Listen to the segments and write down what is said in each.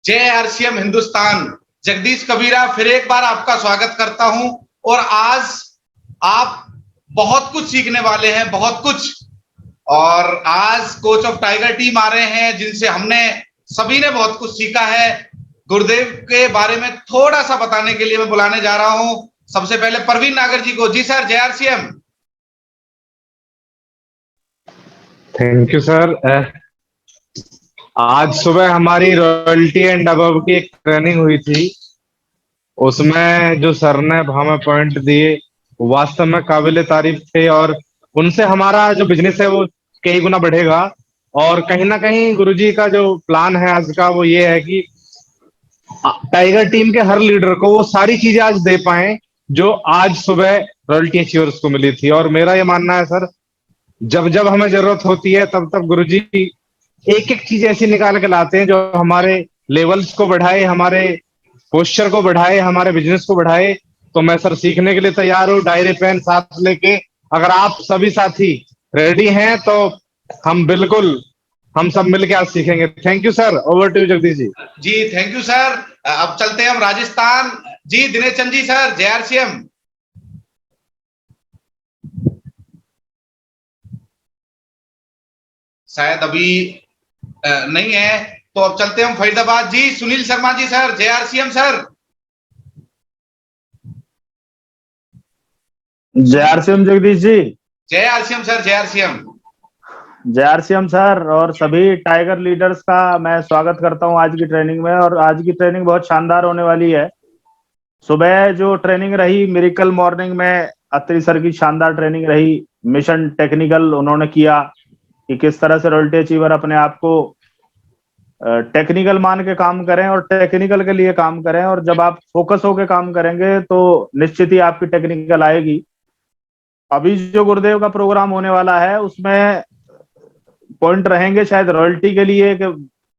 जय आरसीएम हिंदुस्तान। जगदीश कबीरा फिर एक बार आपका स्वागत करता हूं। और आज आप बहुत कुछ सीखने वाले हैं, बहुत कुछ। और आज कोच ऑफ टाइगर टीम आ रहे हैं जिनसे हमने सभी ने बहुत कुछ सीखा है। गुरुदेव के बारे में थोड़ा सा बताने के लिए मैं बुलाने जा रहा हूं सबसे पहले प्रवीण नागर जी को। जी सर, जय आरसीएम। Thank you sir. आज सुबह हमारी रॉयल्टी एंड अबव की एक ट्रेनिंग हुई थी। उसमें जो सर ने हमें पॉइंट दिए वो वास्तव में काबिले तारीफ थे, और उनसे हमारा जो बिजनेस है वो कई गुना बढ़ेगा। और कहीं ना कहीं गुरुजी का जो प्लान है आज का वो ये है कि टाइगर टीम के हर लीडर को वो सारी चीजें आज दे पाए जो आज सुबह रॉयल्टी अचीवर्स को मिली थी। और मेरा ये मानना है सर, जब जब हमें जरूरत होती है तब तब गुरुजी एक एक चीज ऐसी निकाल के लाते हैं जो हमारे लेवल्स को बढ़ाए, हमारे पोस्चर को बढ़ाए, हमारे बिजनेस को बढ़ाए। तो मैं सर सीखने के लिए तैयार हूँ, डायरी पेन साथ लेके। अगर आप सभी साथी रेडी हैं तो हम सब मिलके आज सीखेंगे। Thank you sir. Over to you Jagdish ji. जी थैंक यू सर। अब चलते हैं हम राजस्थान। जी दिनेश चंद जी सर, जय आरसीएम। शायद अभी नहीं है, तो अब चलते हैं हम फरीदाबाद। जी सुनील शर्मा जी सर, जय आरसीएम सर। जय आरसीएम जगदीश जी। जय आरसीएम सर, जय आरसीएम। जय आरसीएम सर और सभी टाइगर लीडर्स का मैं स्वागत करता हूं आज की ट्रेनिंग में। और आज की ट्रेनिंग बहुत शानदार होने वाली है। सुबह जो ट्रेनिंग रही मिरेकल मॉर्निंग में, अत्री सर की शानदार ट्रेनिंग रही। मिशन टेक्निकल उन्होंने किया कि किस तरह से रॉयल्टी अचीवर अपने आप को टेक्निकल मान के काम करें और टेक्निकल के लिए काम करें। और जब आप फोकस होके काम करेंगे तो निश्चित ही आपकी टेक्निकल आएगी। अभी जो गुरुदेव का प्रोग्राम होने वाला है उसमें पॉइंट रहेंगे शायद रॉयल्टी के लिए, कि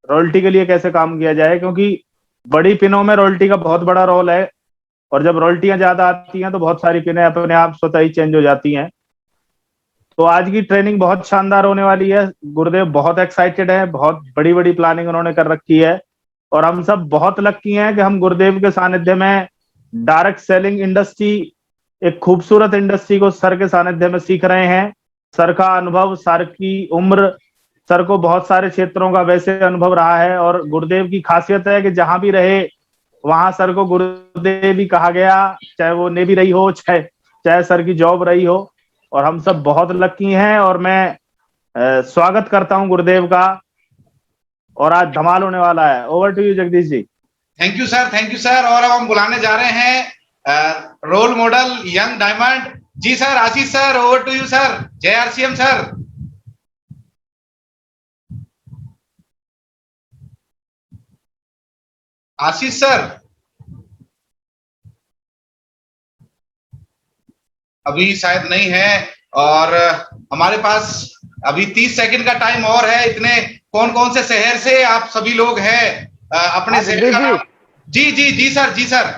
रॉयल्टी के लिए कैसे काम किया जाए, क्योंकि बड़ी पिनों में रॉयल्टी का बहुत बड़ा रोल है। और जब रॉयल्टियां ज्यादा आती हैं तो बहुत सारी पिनें अपने आप स्वतः ही चेंज हो जाती हैं। तो आज की ट्रेनिंग बहुत शानदार होने वाली है। गुरुदेव बहुत एक्साइटेड है, बहुत बड़ी बड़ी प्लानिंग उन्होंने कर रखी है। और हम सब बहुत लक्की हैं कि हम गुरुदेव के सानिध्य में डायरेक्ट सेलिंग इंडस्ट्री, एक खूबसूरत इंडस्ट्री को सर के सानिध्य में सीख रहे हैं। सर का अनुभव, सर की उम्र, सर को बहुत सारे क्षेत्रों का वैसे अनुभव रहा है। और गुरुदेव की खासियत है कि जहां भी रहे वहां सर को गुरुदेव ही कहा गया, चाहे वो नेवी रही हो, चाहे सर की जॉब रही हो। और हम सब बहुत लकी हैं और मैं स्वागत करता हूं गुरुदेव का। और आज धमाल होने वाला है। Over to you Jagdish ji. Thank you sir, thank you sir. और अब हम बुलाने जा रहे हैं रोल मॉडल यंग डायमंड। जी sir, Ashish sir, over to you sir. जय आरसीएम सर। आशीष सर अभी शायद नहीं है। और हमारे पास अभी 30 सेकंड का टाइम और है। इतने कौन कौन से शहर से आप सभी लोग हैं अपने शहर का नाम। जी जी जी सर, जी सर।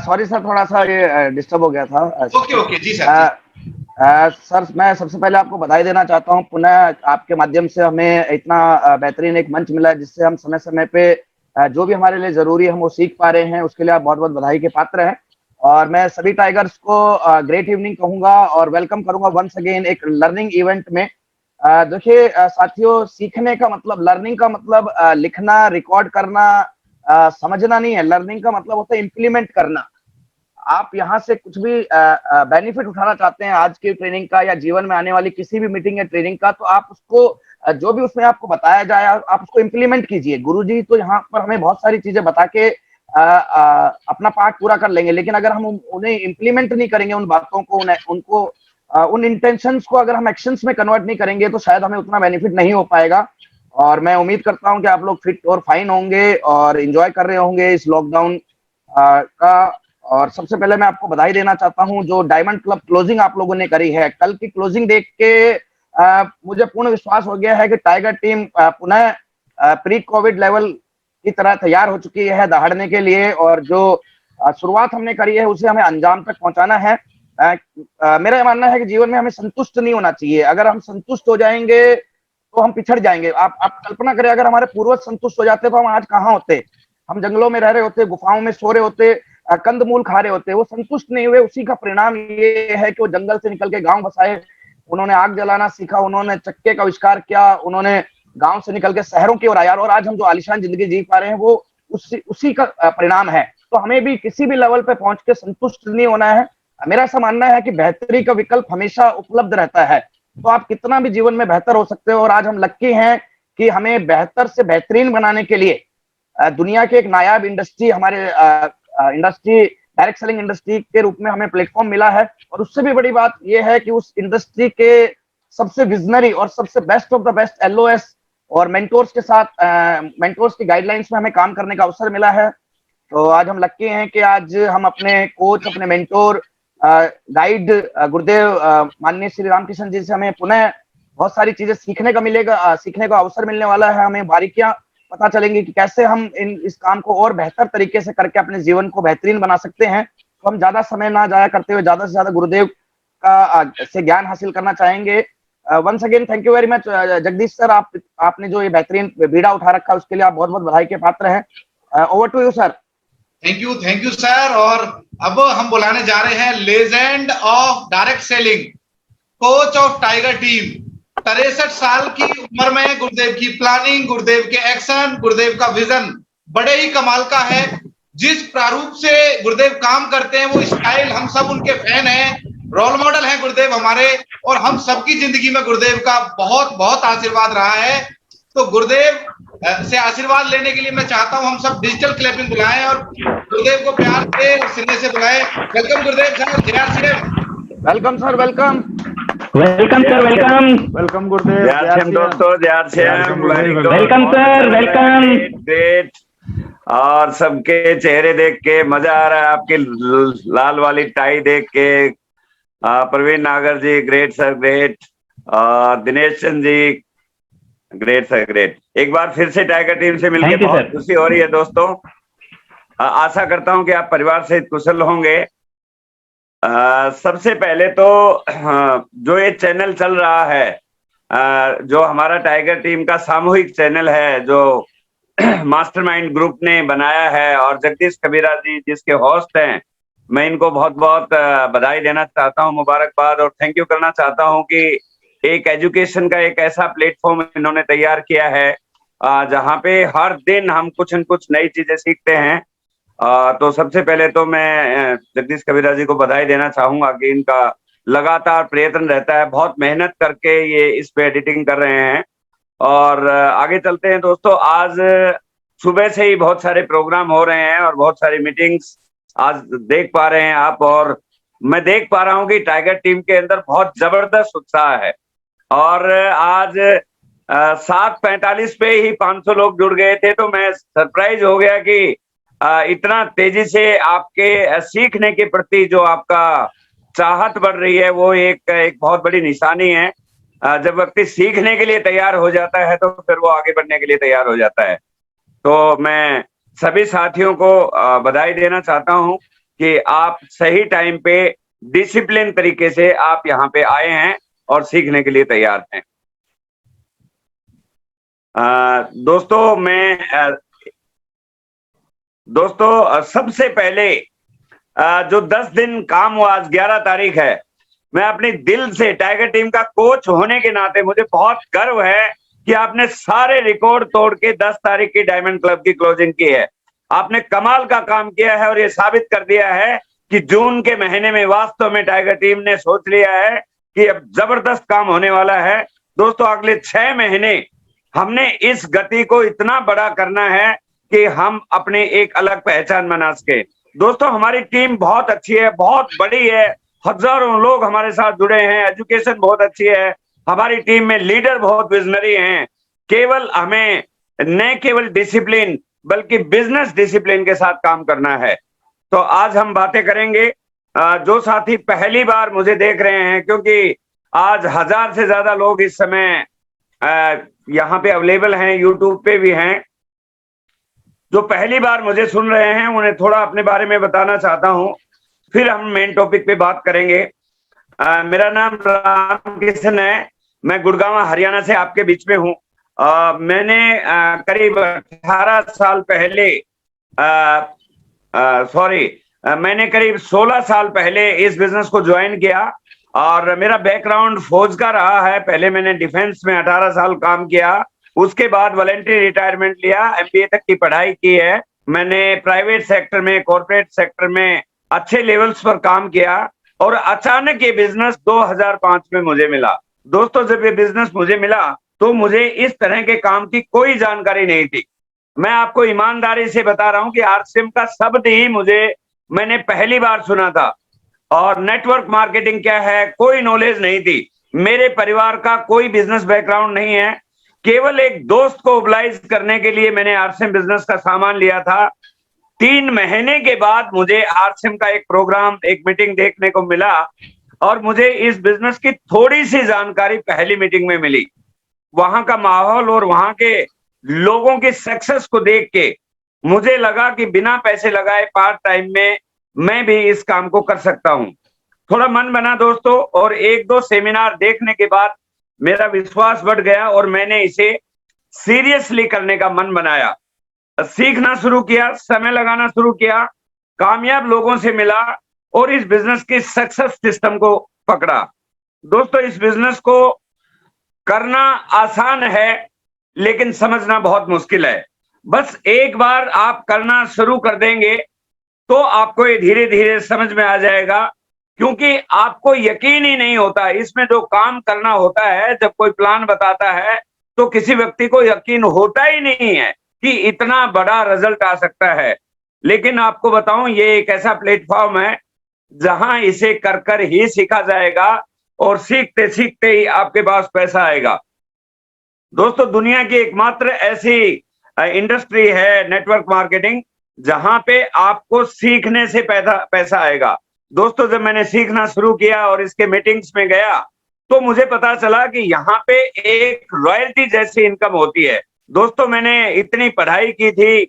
सॉरी सर, थोड़ा सा ये डिस्टर्ब हो गया था। ओके ओके, जी सर। सर मैं सबसे पहले आपको बधाई देना चाहता हूं। पुनः आपके माध्यम से हमें इतना बेहतरीन एक मंच मिला है जिससे हम समय समय पे जो भी हमारे लिए जरूरी है हम वो सीख पा रहे हैं। उसके लिए आप बहुत बहुत बधाई के पात्र हैं। और मैं सभी टाइगर्स को ग्रेट इवनिंग कहूंगा और वेलकम करूंगा वंस अगेन एक लर्निंग इवेंट में। देखिए साथियों, सीखने का मतलब, लर्निंग का मतलब लिखना, रिकॉर्ड करना, समझना नहीं है। लर्निंग का मतलब होता है इम्प्लीमेंट करना। आप यहाँ से कुछ भी बेनिफिट उठाना चाहते हैं आज की ट्रेनिंग का या जीवन में आने वाली किसी भी मीटिंग या ट्रेनिंग का, तो आप उसको जो भी उसमें आपको बताया जाए आप उसको इम्प्लीमेंट कीजिए। गुरुजी तो यहाँ पर हमें बहुत सारी चीजें बता के अपना पार्ट पूरा कर लेंगे, लेकिन अगर हम उन्हें इम्प्लीमेंट नहीं करेंगे, उन बातों को, उनको उन इंटेंशंस को अगर हम एक्शंस में कन्वर्ट नहीं करेंगे तो शायद हमें उतना बेनिफिट नहीं हो पाएगा। और मैं उम्मीद करता हूं कि आप लोग फिट और फाइन होंगे और एंजॉय कर रहे होंगे इस लॉकडाउन का। और सबसे पहले मैं आपको बधाई देना चाहता हूं जो डायमंड क्लब क्लोजिंग आप लोगों ने करी है। कल की क्लोजिंग देख के मुझे पूर्ण विश्वास हो गया है कि टाइगर टीम पुनः प्री कोविड लेवल की तरह तैयार हो चुकी है दहाड़ने के लिए। और जो शुरुआत हमने करी है उसे हमें अंजाम तक पहुंचाना है। मेरा मानना है कि जीवन में हमें संतुष्ट नहीं होना चाहिए। अगर हम संतुष्ट हो जाएंगे तो हम पिछड़ जाएंगे। आप कल्पना करें, अगर हमारे पूर्वज संतुष्ट हो जाते तो हम आज कहाँ होते। हम जंगलों में रह रहे होते, गुफाओं में सो रहे होते, कंदमूल खा रहे होते, वो संतुष्ट नहीं हुए। उसी का परिणाम ये है कि वो जंगल से निकल के गांव बसाए, उन्होंने आग जलाना सीखा, उन्होंने चक्के का आविष्कार किया, उन्होंने गांव से निकल के शहरों की ओर आया, और आज हम जो आलिशान जिंदगी जी पा रहे हैं वो उसी का परिणाम है। तो हमें भी किसी भी लेवल पे पहुंच के संतुष्ट नहीं होना है। मेरा ऐसा मानना है कि बेहतरी का विकल्प हमेशा उपलब्ध रहता है, तो आप कितना भी जीवन में बेहतर हो सकते हो। और आज हम लक्की हैं कि हमें बेहतर से बेहतरीन बनाने के लिए दुनिया के एक नायाब इंडस्ट्री, हमारे इंडस्ट्री, डायरेक्ट सेलिंग इंडस्ट्री के रूप में हमें प्लेटफॉर्म मिला है। और उससे भी बड़ी बात यह है कि उस इंडस्ट्री के सबसे विजनरी और सबसे best of the best LOS और मेंटोर्स के साथ, मेंटोर्स की गाइडलाइंस में हमें काम करने का अवसर मिला है। तो आज हम लक्की हैं कि आज हम अपने कोच, अपने मेंटोर, गाइड गुरुदेव माननीय श्री रामकृष्ण जी से हमें पुनः बहुत सारी चीजें सीखने का अवसर मिलने वाला है। हमें बारीकियां पता चलेंगी कि कैसे हम इस काम को और बेहतर तरीके से करके अपने जीवन को बेहतरीन बना सकते हैं। तो हम ज्यादा समय ना जाया करते हुए ज्यादा से ज्यादा गुरुदेव का से ज्ञान हासिल करना चाहेंगे। Once again thank you very much Jagdish sir, आपने जो ये बेहतरीन बीड़ा उठा रखा है उसके लिए आप बहुत बहुत बधाई के पात्र हैं। Over to you sir. Thank you sir. और अब हम बुलाने जा रहे हैं legend of direct selling, coach of tiger team. 63 साल की उम्र में गुरुदेव की प्लानिंग, गुरुदेव के एक्शन, गुरुदेव का विजन बड़े ही कमाल का है। जिस प्रारूप से गुरुदेव काम करते हैं, वो स्टाइल, हम सब उनके फैन हैं, रोल मॉडल हैं गुरुदेव हमारे, और हम सबकी जिंदगी में गुरुदेव का बहुत बहुत आशीर्वाद रहा है। तो गुरुदेव से आशीर्वाद लेने के लिए मैं चाहता हूं हम सब डिजिटल क्लैपिंग बुलाएं और गुरुदेव को प्यार से और सिने से बुलाएं। वेलकम गुरुदेव सर, जय। Welcome sir, welcome. Welcome sir, welcome. Welcome गुरुदेव। दोस्तों, वेलकम सर, वेलकम। ग्रेट। और सबके चेहरे देख के मजा आ रहा है, आपकी लाल वाली टाई देख के। प्रवीण नागर जी ग्रेट सर, ग्रेट। और दिनेश चंद जी ग्रेट सर, ग्रेट। एक बार फिर से टाइगर टीम से मिलकर बहुत खुशी हो रही है दोस्तों। आशा करता हूं कि आप परिवार से कुशल होंगे। सबसे पहले तो जो ये चैनल चल रहा है, जो हमारा टाइगर टीम का सामूहिक चैनल है, जो मास्टरमाइंड ग्रुप ने बनाया है, और जगदीश कबीरा जी जिसके होस्ट हैं, मैं इनको बहुत बहुत बधाई देना चाहता हूं, मुबारकबाद और थैंक यू करना चाहता हूं कि एक एजुकेशन का एक ऐसा प्लेटफॉर्म इन्होंने तैयार किया है जहां पे हर दिन हम कुछ न कुछ नई चीजें सीखते हैं। तो सबसे पहले तो मैं जगदीश कबीरा जी को बधाई देना चाहूंगा कि इनका लगातार प्रयत्न रहता है, बहुत मेहनत करके ये इस पे एडिटिंग कर रहे हैं। और आगे चलते हैं दोस्तों। आज सुबह से ही बहुत सारे प्रोग्राम हो रहे हैं और बहुत सारी मीटिंग्स आज देख पा रहे हैं आप, और मैं देख पा रहा हूं कि टाइगर टीम के अंदर बहुत जबरदस्त उत्साह है। और आज 7:45 पे ही 500 लोग जुड़ गए थे, तो मैं सरप्राइज हो गया कि इतना तेजी से आपके सीखने के प्रति जो आपका चाहत बढ़ रही है, वो एक बहुत बड़ी निशानी है। जब व्यक्ति सीखने के लिए तैयार हो जाता है तो फिर वो आगे बढ़ने के लिए तैयार हो जाता है। तो मैं सभी साथियों को बधाई देना चाहता हूं कि आप सही टाइम पे डिसिप्लिन तरीके से आप यहाँ पे आए हैं और सीखने के लिए तैयार हैं। दोस्तों सबसे पहले जो 10 दिन काम हुआ, आज 11 तारीख है, मैं अपने दिल से टाइगर टीम का कोच होने के नाते मुझे बहुत गर्व है कि आपने सारे रिकॉर्ड तोड़ के 10 तारीख की डायमंड क्लब की क्लोजिंग की है। आपने कमाल का काम किया है और ये साबित कर दिया है कि जून के महीने में वास्तव में टाइगर टीम ने सोच लिया है कि अब जबरदस्त काम होने वाला है। दोस्तों अगले 6 महीने हमने इस गति को इतना बड़ा करना है कि हम अपने एक अलग पहचान बना सके। दोस्तों हमारी टीम बहुत अच्छी है, बहुत बड़ी है, हजारों लोग हमारे साथ जुड़े हैं, एजुकेशन बहुत अच्छी है, हमारी टीम में लीडर बहुत विजनरी हैं। केवल हमें न केवल डिसिप्लिन बल्कि बिजनेस डिसिप्लिन के साथ काम करना है। तो आज हम बातें करेंगे। जो साथी पहली बार मुझे देख रहे हैं, क्योंकि आज 1000 से ज्यादा लोग इस समय यहाँ पे अवेलेबल हैं, यूट्यूब पे भी हैं, जो पहली बार मुझे सुन रहे हैं उन्हें थोड़ा अपने बारे में बताना चाहता हूं, फिर हम मेन टॉपिक पे बात करेंगे। मेरा नाम रामकृष्ण है, मैं गुड़गांव हरियाणा से आपके बीच में हूं। मैंने करीब 18 साल पहले सॉरी, मैंने करीब 16 साल पहले इस बिजनेस को ज्वाइन किया और मेरा बैकग्राउंड फौज का रहा है। पहले मैंने डिफेंस में 18 साल काम किया, उसके बाद वॉलंटरी रिटायरमेंट लिया, एमबीए तक की पढ़ाई की है। मैंने प्राइवेट सेक्टर में, कॉर्पोरेट सेक्टर में अच्छे लेवल्स पर काम किया और अचानक ये बिजनेस 2005 में मुझे मिला। दोस्तों, जब ये बिजनेस मुझे मिला तो मुझे इस तरह के काम की कोई जानकारी नहीं थी। मैं आपको ईमानदारी से बता रहा हूं कि आरसीएम का शब्द ही मैंने पहली बार सुना था और नेटवर्क मार्केटिंग क्या है कोई नॉलेज नहीं थी। मेरे परिवार का कोई बिजनेस बैकग्राउंड नहीं है। केवल एक दोस्त को ओबलाइज करने के लिए मैंने आरसीएम बिजनेस का सामान लिया था। 3 महीने के बाद मुझे आरसीएम का एक प्रोग्राम, एक मीटिंग देखने को मिला और मुझे इस बिजनेस की थोड़ी सी जानकारी पहली मीटिंग में मिली। वहां का माहौल और वहां के लोगों की सक्सेस को देख के मुझे लगा कि बिना पैसे लगाए पार्ट टाइम में मैं भी इस काम को कर सकता हूं। थोड़ा मन बना दोस्तों, और 1-2 सेमिनार देखने के बाद मेरा विश्वास बढ़ गया और मैंने इसे सीरियसली करने का मन बनाया। सीखना शुरू किया, समय लगाना शुरू किया, कामयाब लोगों से मिला और इस बिजनेस के सक्सेस सिस्टम को पकड़ा। दोस्तों, इस बिजनेस को करना आसान है लेकिन समझना बहुत मुश्किल है। बस एक बार आप करना शुरू कर देंगे तो आपको ये धीरे धीरे समझ में आ जाएगा, क्योंकि आपको यकीन ही नहीं होता। इसमें जो काम करना होता है, जब कोई प्लान बताता है तो किसी व्यक्ति को यकीन होता ही नहीं है कि इतना बड़ा रिजल्ट आ सकता है। लेकिन आपको बताऊं, ये एक ऐसा प्लेटफॉर्म है जहां इसे कर कर ही सीखा जाएगा और सीखते सीखते ही आपके पास पैसा आएगा। दोस्तों, दुनिया की एकमात्र ऐसी इंडस्ट्री है नेटवर्क मार्केटिंग जहां पे आपको सीखने से पैसा आएगा। दोस्तों, जब मैंने सीखना शुरू किया और इसके मीटिंग्स में गया तो मुझे पता चला कि यहाँ पे एक रॉयल्टी जैसी इनकम होती है। दोस्तों, मैंने इतनी पढ़ाई की थी,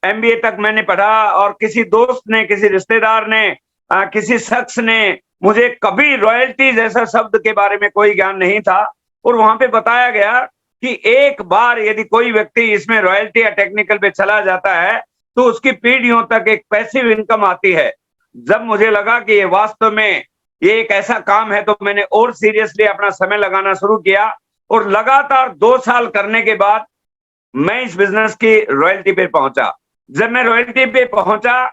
एमबीए तक मैंने पढ़ा और किसी दोस्त ने, किसी रिश्तेदार ने, किसी शख्स ने, मुझे कभी रॉयल्टी जैसा शब्द के बारे में कोई ज्ञान नहीं था। और वहां पे बताया गया कि एक बार यदि कोई व्यक्ति इसमें रॉयल्टी या टेक्निकल पे चला जाता है तो उसकी पीढ़ियों तक एक पैसिव इनकम आती है। जब मुझे लगा कि ये वास्तव में ये एक ऐसा काम है तो मैंने और सीरियसली अपना समय लगाना शुरू किया और लगातार 2 साल करने के बाद मैं इस बिजनेस की रॉयल्टी पे पहुंचा। जब मैं रॉयल्टी पे पहुंचा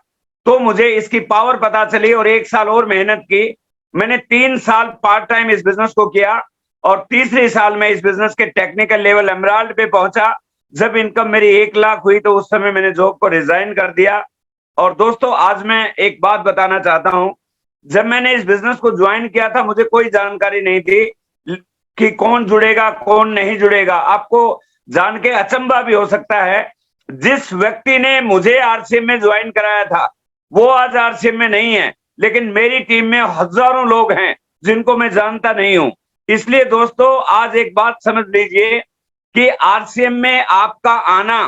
तो मुझे इसकी पावर पता चली और 1 साल और मेहनत की। मैंने 3 साल पार्ट टाइम इस बिजनेस को किया और तीसरे साल में इस बिजनेस के टेक्निकल लेवल एमराल्ड पे पहुंचा। जब इनकम मेरी 1 लाख हुई तो उस समय मैंने जॉब को रिजाइन कर दिया। और दोस्तों, आज मैं एक बात बताना चाहता हूं, जब मैंने इस बिजनेस को ज्वाइन किया था मुझे कोई जानकारी नहीं थी कि कौन जुड़ेगा कौन नहीं जुड़ेगा। आपको जान के अचंभा भी हो सकता है, जिस व्यक्ति ने मुझे आरसीएम में ज्वाइन कराया था वो आज आरसीएम में नहीं है, लेकिन मेरी टीम में हजारों लोग हैं जिनको मैं जानता नहीं हूं। इसलिए दोस्तों, आज एक बात समझ लीजिए कि आरसीएम में आपका आना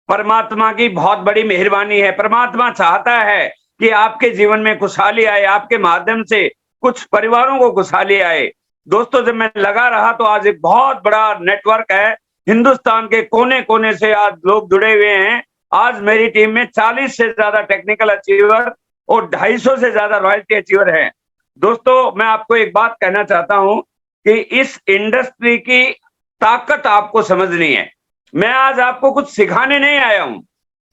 परमात्मा की बहुत बड़ी मेहरबानी है। परमात्मा चाहता है कि आपके जीवन में खुशहाली आए, आपके माध्यम से कुछ परिवारों को खुशहाली आए। दोस्तों, जब मैं लगा रहा तो आज एक बहुत बड़ा नेटवर्क है, हिंदुस्तान के कोने कोने से आज लोग जुड़े हुए हैं। आज मेरी टीम में 40 से ज्यादा टेक्निकल अचीवर और 250 से ज्यादा रॉयल्टी अचीवर हैं। दोस्तों, मैं आपको एक बात कहना चाहता हूं कि इस इंडस्ट्री की ताकत आपको समझनी है। मैं आज आपको कुछ सिखाने नहीं आया हूं,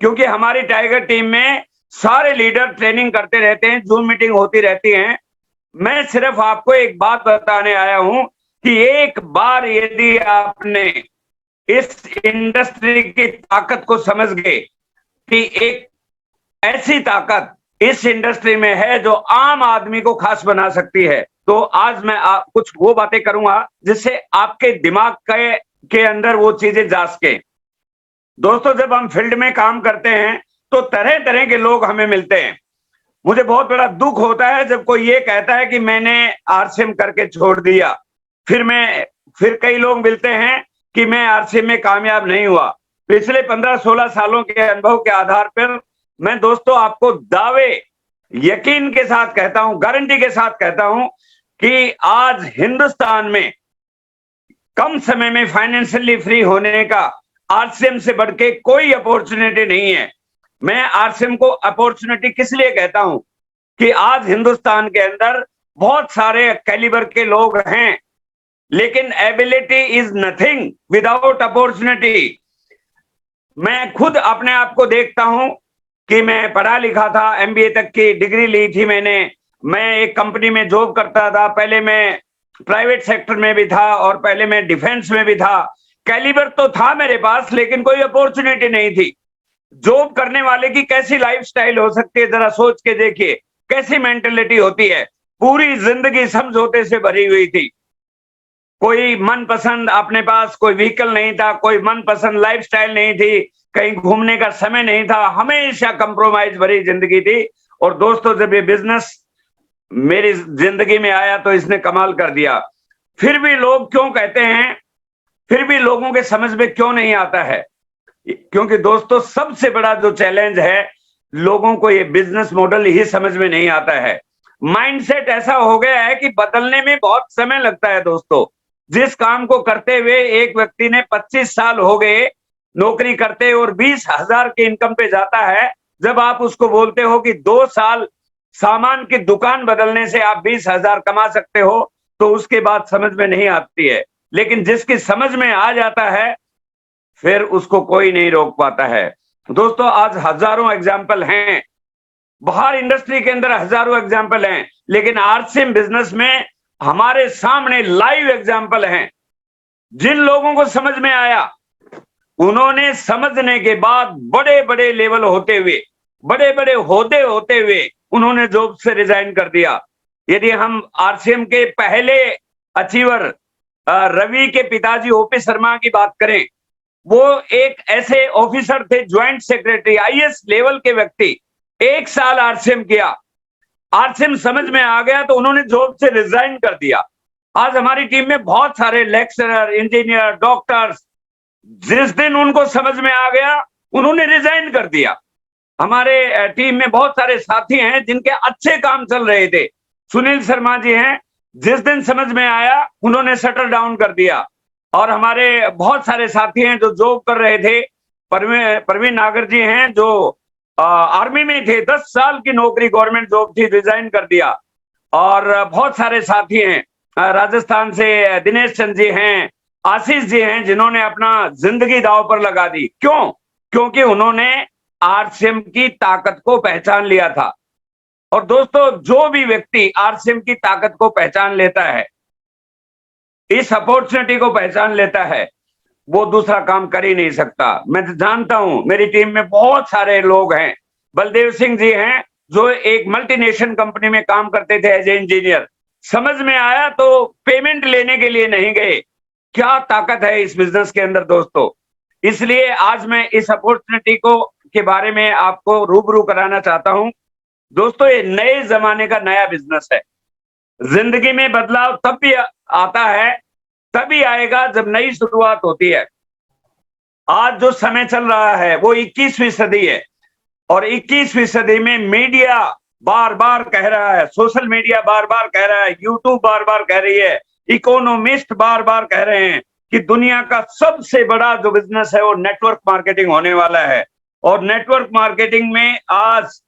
क्योंकि हमारी टाइगर टीम में सारे लीडर ट्रेनिंग करते रहते हैं, जूम मीटिंग होती रहती हैं। मैं सिर्फ आपको एक बात बताने आया हूं कि एक बार यदि आपने इस इंडस्ट्री की ताकत को समझ गए कि एक ऐसी ताकत इस इंडस्ट्री में है जो आम आदमी को खास बना सकती है, तो आज मैं कुछ वो बातें करूंगा जिससे आपके दिमाग के अंदर वो चीजें जा सके। दोस्तों, जब हम फील्ड में काम करते हैं तो तरह तरह के लोग हमें मिलते हैं। मुझे बहुत बड़ा दुख होता है जब कोई ये कहता है कि मैंने आरसीएम करके छोड़ दिया। फिर कई लोग मिलते हैं कि मैं आरसीएम में कामयाब नहीं हुआ। पिछले 15-16 सालों के अनुभव के आधार पर मैं दोस्तों आपको दावे यकीन के साथ कहता हूं, गारंटी के साथ कहता हूं कि आज हिंदुस्तान में कम समय में फाइनेंशियली फ्री होने का आरसीएम से बढ़ के कोई अपॉर्चुनिटी नहीं है। मैं आरसीएम को अपॉर्चुनिटी किस लिए कहता हूं कि आज हिंदुस्तान के अंदर बहुत सारे कैलिबर के लोग हैं, लेकिन ability is nothing without opportunity. मैं खुद अपने आप को देखता हूं कि मैं पढ़ा लिखा था, एमबीए तक की डिग्री ली थी मैंने। मैं एक कंपनी में जॉब करता था, पहले मैं प्राइवेट सेक्टर में भी था और पहले मैं डिफेंस में भी था। कैलिबर तो था मेरे पास, लेकिन कोई अपॉर्चुनिटी नहीं थी। जॉब करने वाले की कैसी लाइफस्टाइल हो सकती है, जरा सोच के देखिए, कैसी मेंटेलिटी होती है। पूरी जिंदगी समझौते से भरी हुई थी। कोई मनपसंद अपने पास कोई व्हीकल नहीं था, कोई मनपसंद लाइफस्टाइल नहीं थी, कहीं घूमने का समय नहीं था, हमेशा कंप्रोमाइज भरी जिंदगी थी। और दोस्तों, जब ये बिजनेस मेरी जिंदगी में आया तो इसने कमाल कर दिया। फिर भी लोग क्यों कहते हैं, फिर भी लोगों के समझ में क्यों नहीं आता है? क्योंकि दोस्तों, सबसे बड़ा जो चैलेंज है, लोगों को ये बिजनेस मॉडल ही समझ में नहीं आता है। माइंडसेट ऐसा हो गया है कि बदलने में बहुत समय लगता है। दोस्तों, जिस काम को करते हुए एक व्यक्ति ने 25 साल हो गए नौकरी करते और 20,000 के इनकम पे जाता है, जब आप उसको बोलते हो कि 2 साल सामान की दुकान बदलने से आप 20,000 कमा सकते हो, तो उसके बाद समझ में नहीं आती है। लेकिन जिसकी समझ में आ जाता है, फिर उसको कोई नहीं रोक पाता है। दोस्तों, आज हजारों एग्जाम्पल हैं, बाहर इंडस्ट्री के अंदर हजारों एग्जाम्पल हैं, लेकिन आरसीएम बिजनेस में हमारे सामने लाइव एग्जाम्पल हैं। जिन लोगों को समझ में आया, उन्होंने समझने के बाद बड़े बड़े लेवल होते हुए, बड़े बड़े ओहदे होते हुए उन्होंने जॉब से रिजाइन कर दिया। यदि हम आरसीएम के पहले अचीवर रवि के पिताजी ओपी शर्मा की बात करें, वो एक ऐसे ऑफिसर थे, ज्वाइंट सेक्रेटरी, आईएएस लेवल के व्यक्ति। 1 साल आरसीएम किया, आरसीएम समझ में आ गया तो उन्होंने जॉब से रिजाइन कर दिया। आज हमारी टीम में बहुत सारे लेक्चरर, इंजीनियर, डॉक्टर्स, जिस दिन उनको समझ में आ गया उन्होंने रिजाइन कर दिया। हमारे टीम में बहुत सारे साथी हैं जिनके अच्छे काम चल रहे थे। सुनील शर्मा जी हैं, जिस दिन समझ में आया उन्होंने शटर डाउन कर दिया। और हमारे बहुत सारे साथी हैं जो जॉब कर रहे थे। प्रवीण नागर जी हैं जो आर्मी में थे, 10 साल की नौकरी, गवर्नमेंट जॉब थी, रिजाइन कर दिया। और बहुत सारे साथी हैं, राजस्थान से दिनेश चंद जी हैं, आशीष जी हैं, जिन्होंने अपना जिंदगी दांव पर लगा दी। क्यों? क्योंकि उन्होंने आरसीएम की ताकत को पहचान लिया था। और दोस्तों, जो भी व्यक्ति आरसीएम की ताकत को पहचान लेता है, इस अपॉर्चुनिटी को पहचान लेता है, वो दूसरा काम कर ही नहीं सकता। मैं जानता हूं, मेरी टीम में बहुत सारे लोग हैं। बलदेव सिंह जी हैं जो एक मल्टीनेशनल कंपनी में काम करते थे एज ए इंजीनियर। समझ में आया तो पेमेंट लेने के लिए नहीं गए। क्या ताकत है इस बिजनेस के अंदर दोस्तों। इसलिए आज मैं इस अपॉर्चुनिटी को के बारे में आपको रूबरू कराना चाहता हूं। दोस्तों, ये नए जमाने का नया बिजनेस है। जिंदगी में बदलाव तब भी आता है, तभी आएगा जब नई शुरुआत होती है। आज जो समय चल रहा है वो 21वीं सदी है, और 21वीं सदी में मीडिया बार बार कह रहा है, सोशल मीडिया बार बार कह रहा है, यूट्यूब बार बार कह रही है, इकोनॉमिस्ट बार बार कह रहे हैं कि दुनिया का सबसे बड़ा जो बिजनेस है वो नेटवर्क मार्केटिंग होने वाला है। और नेटवर्क मार्केटिंग में आज,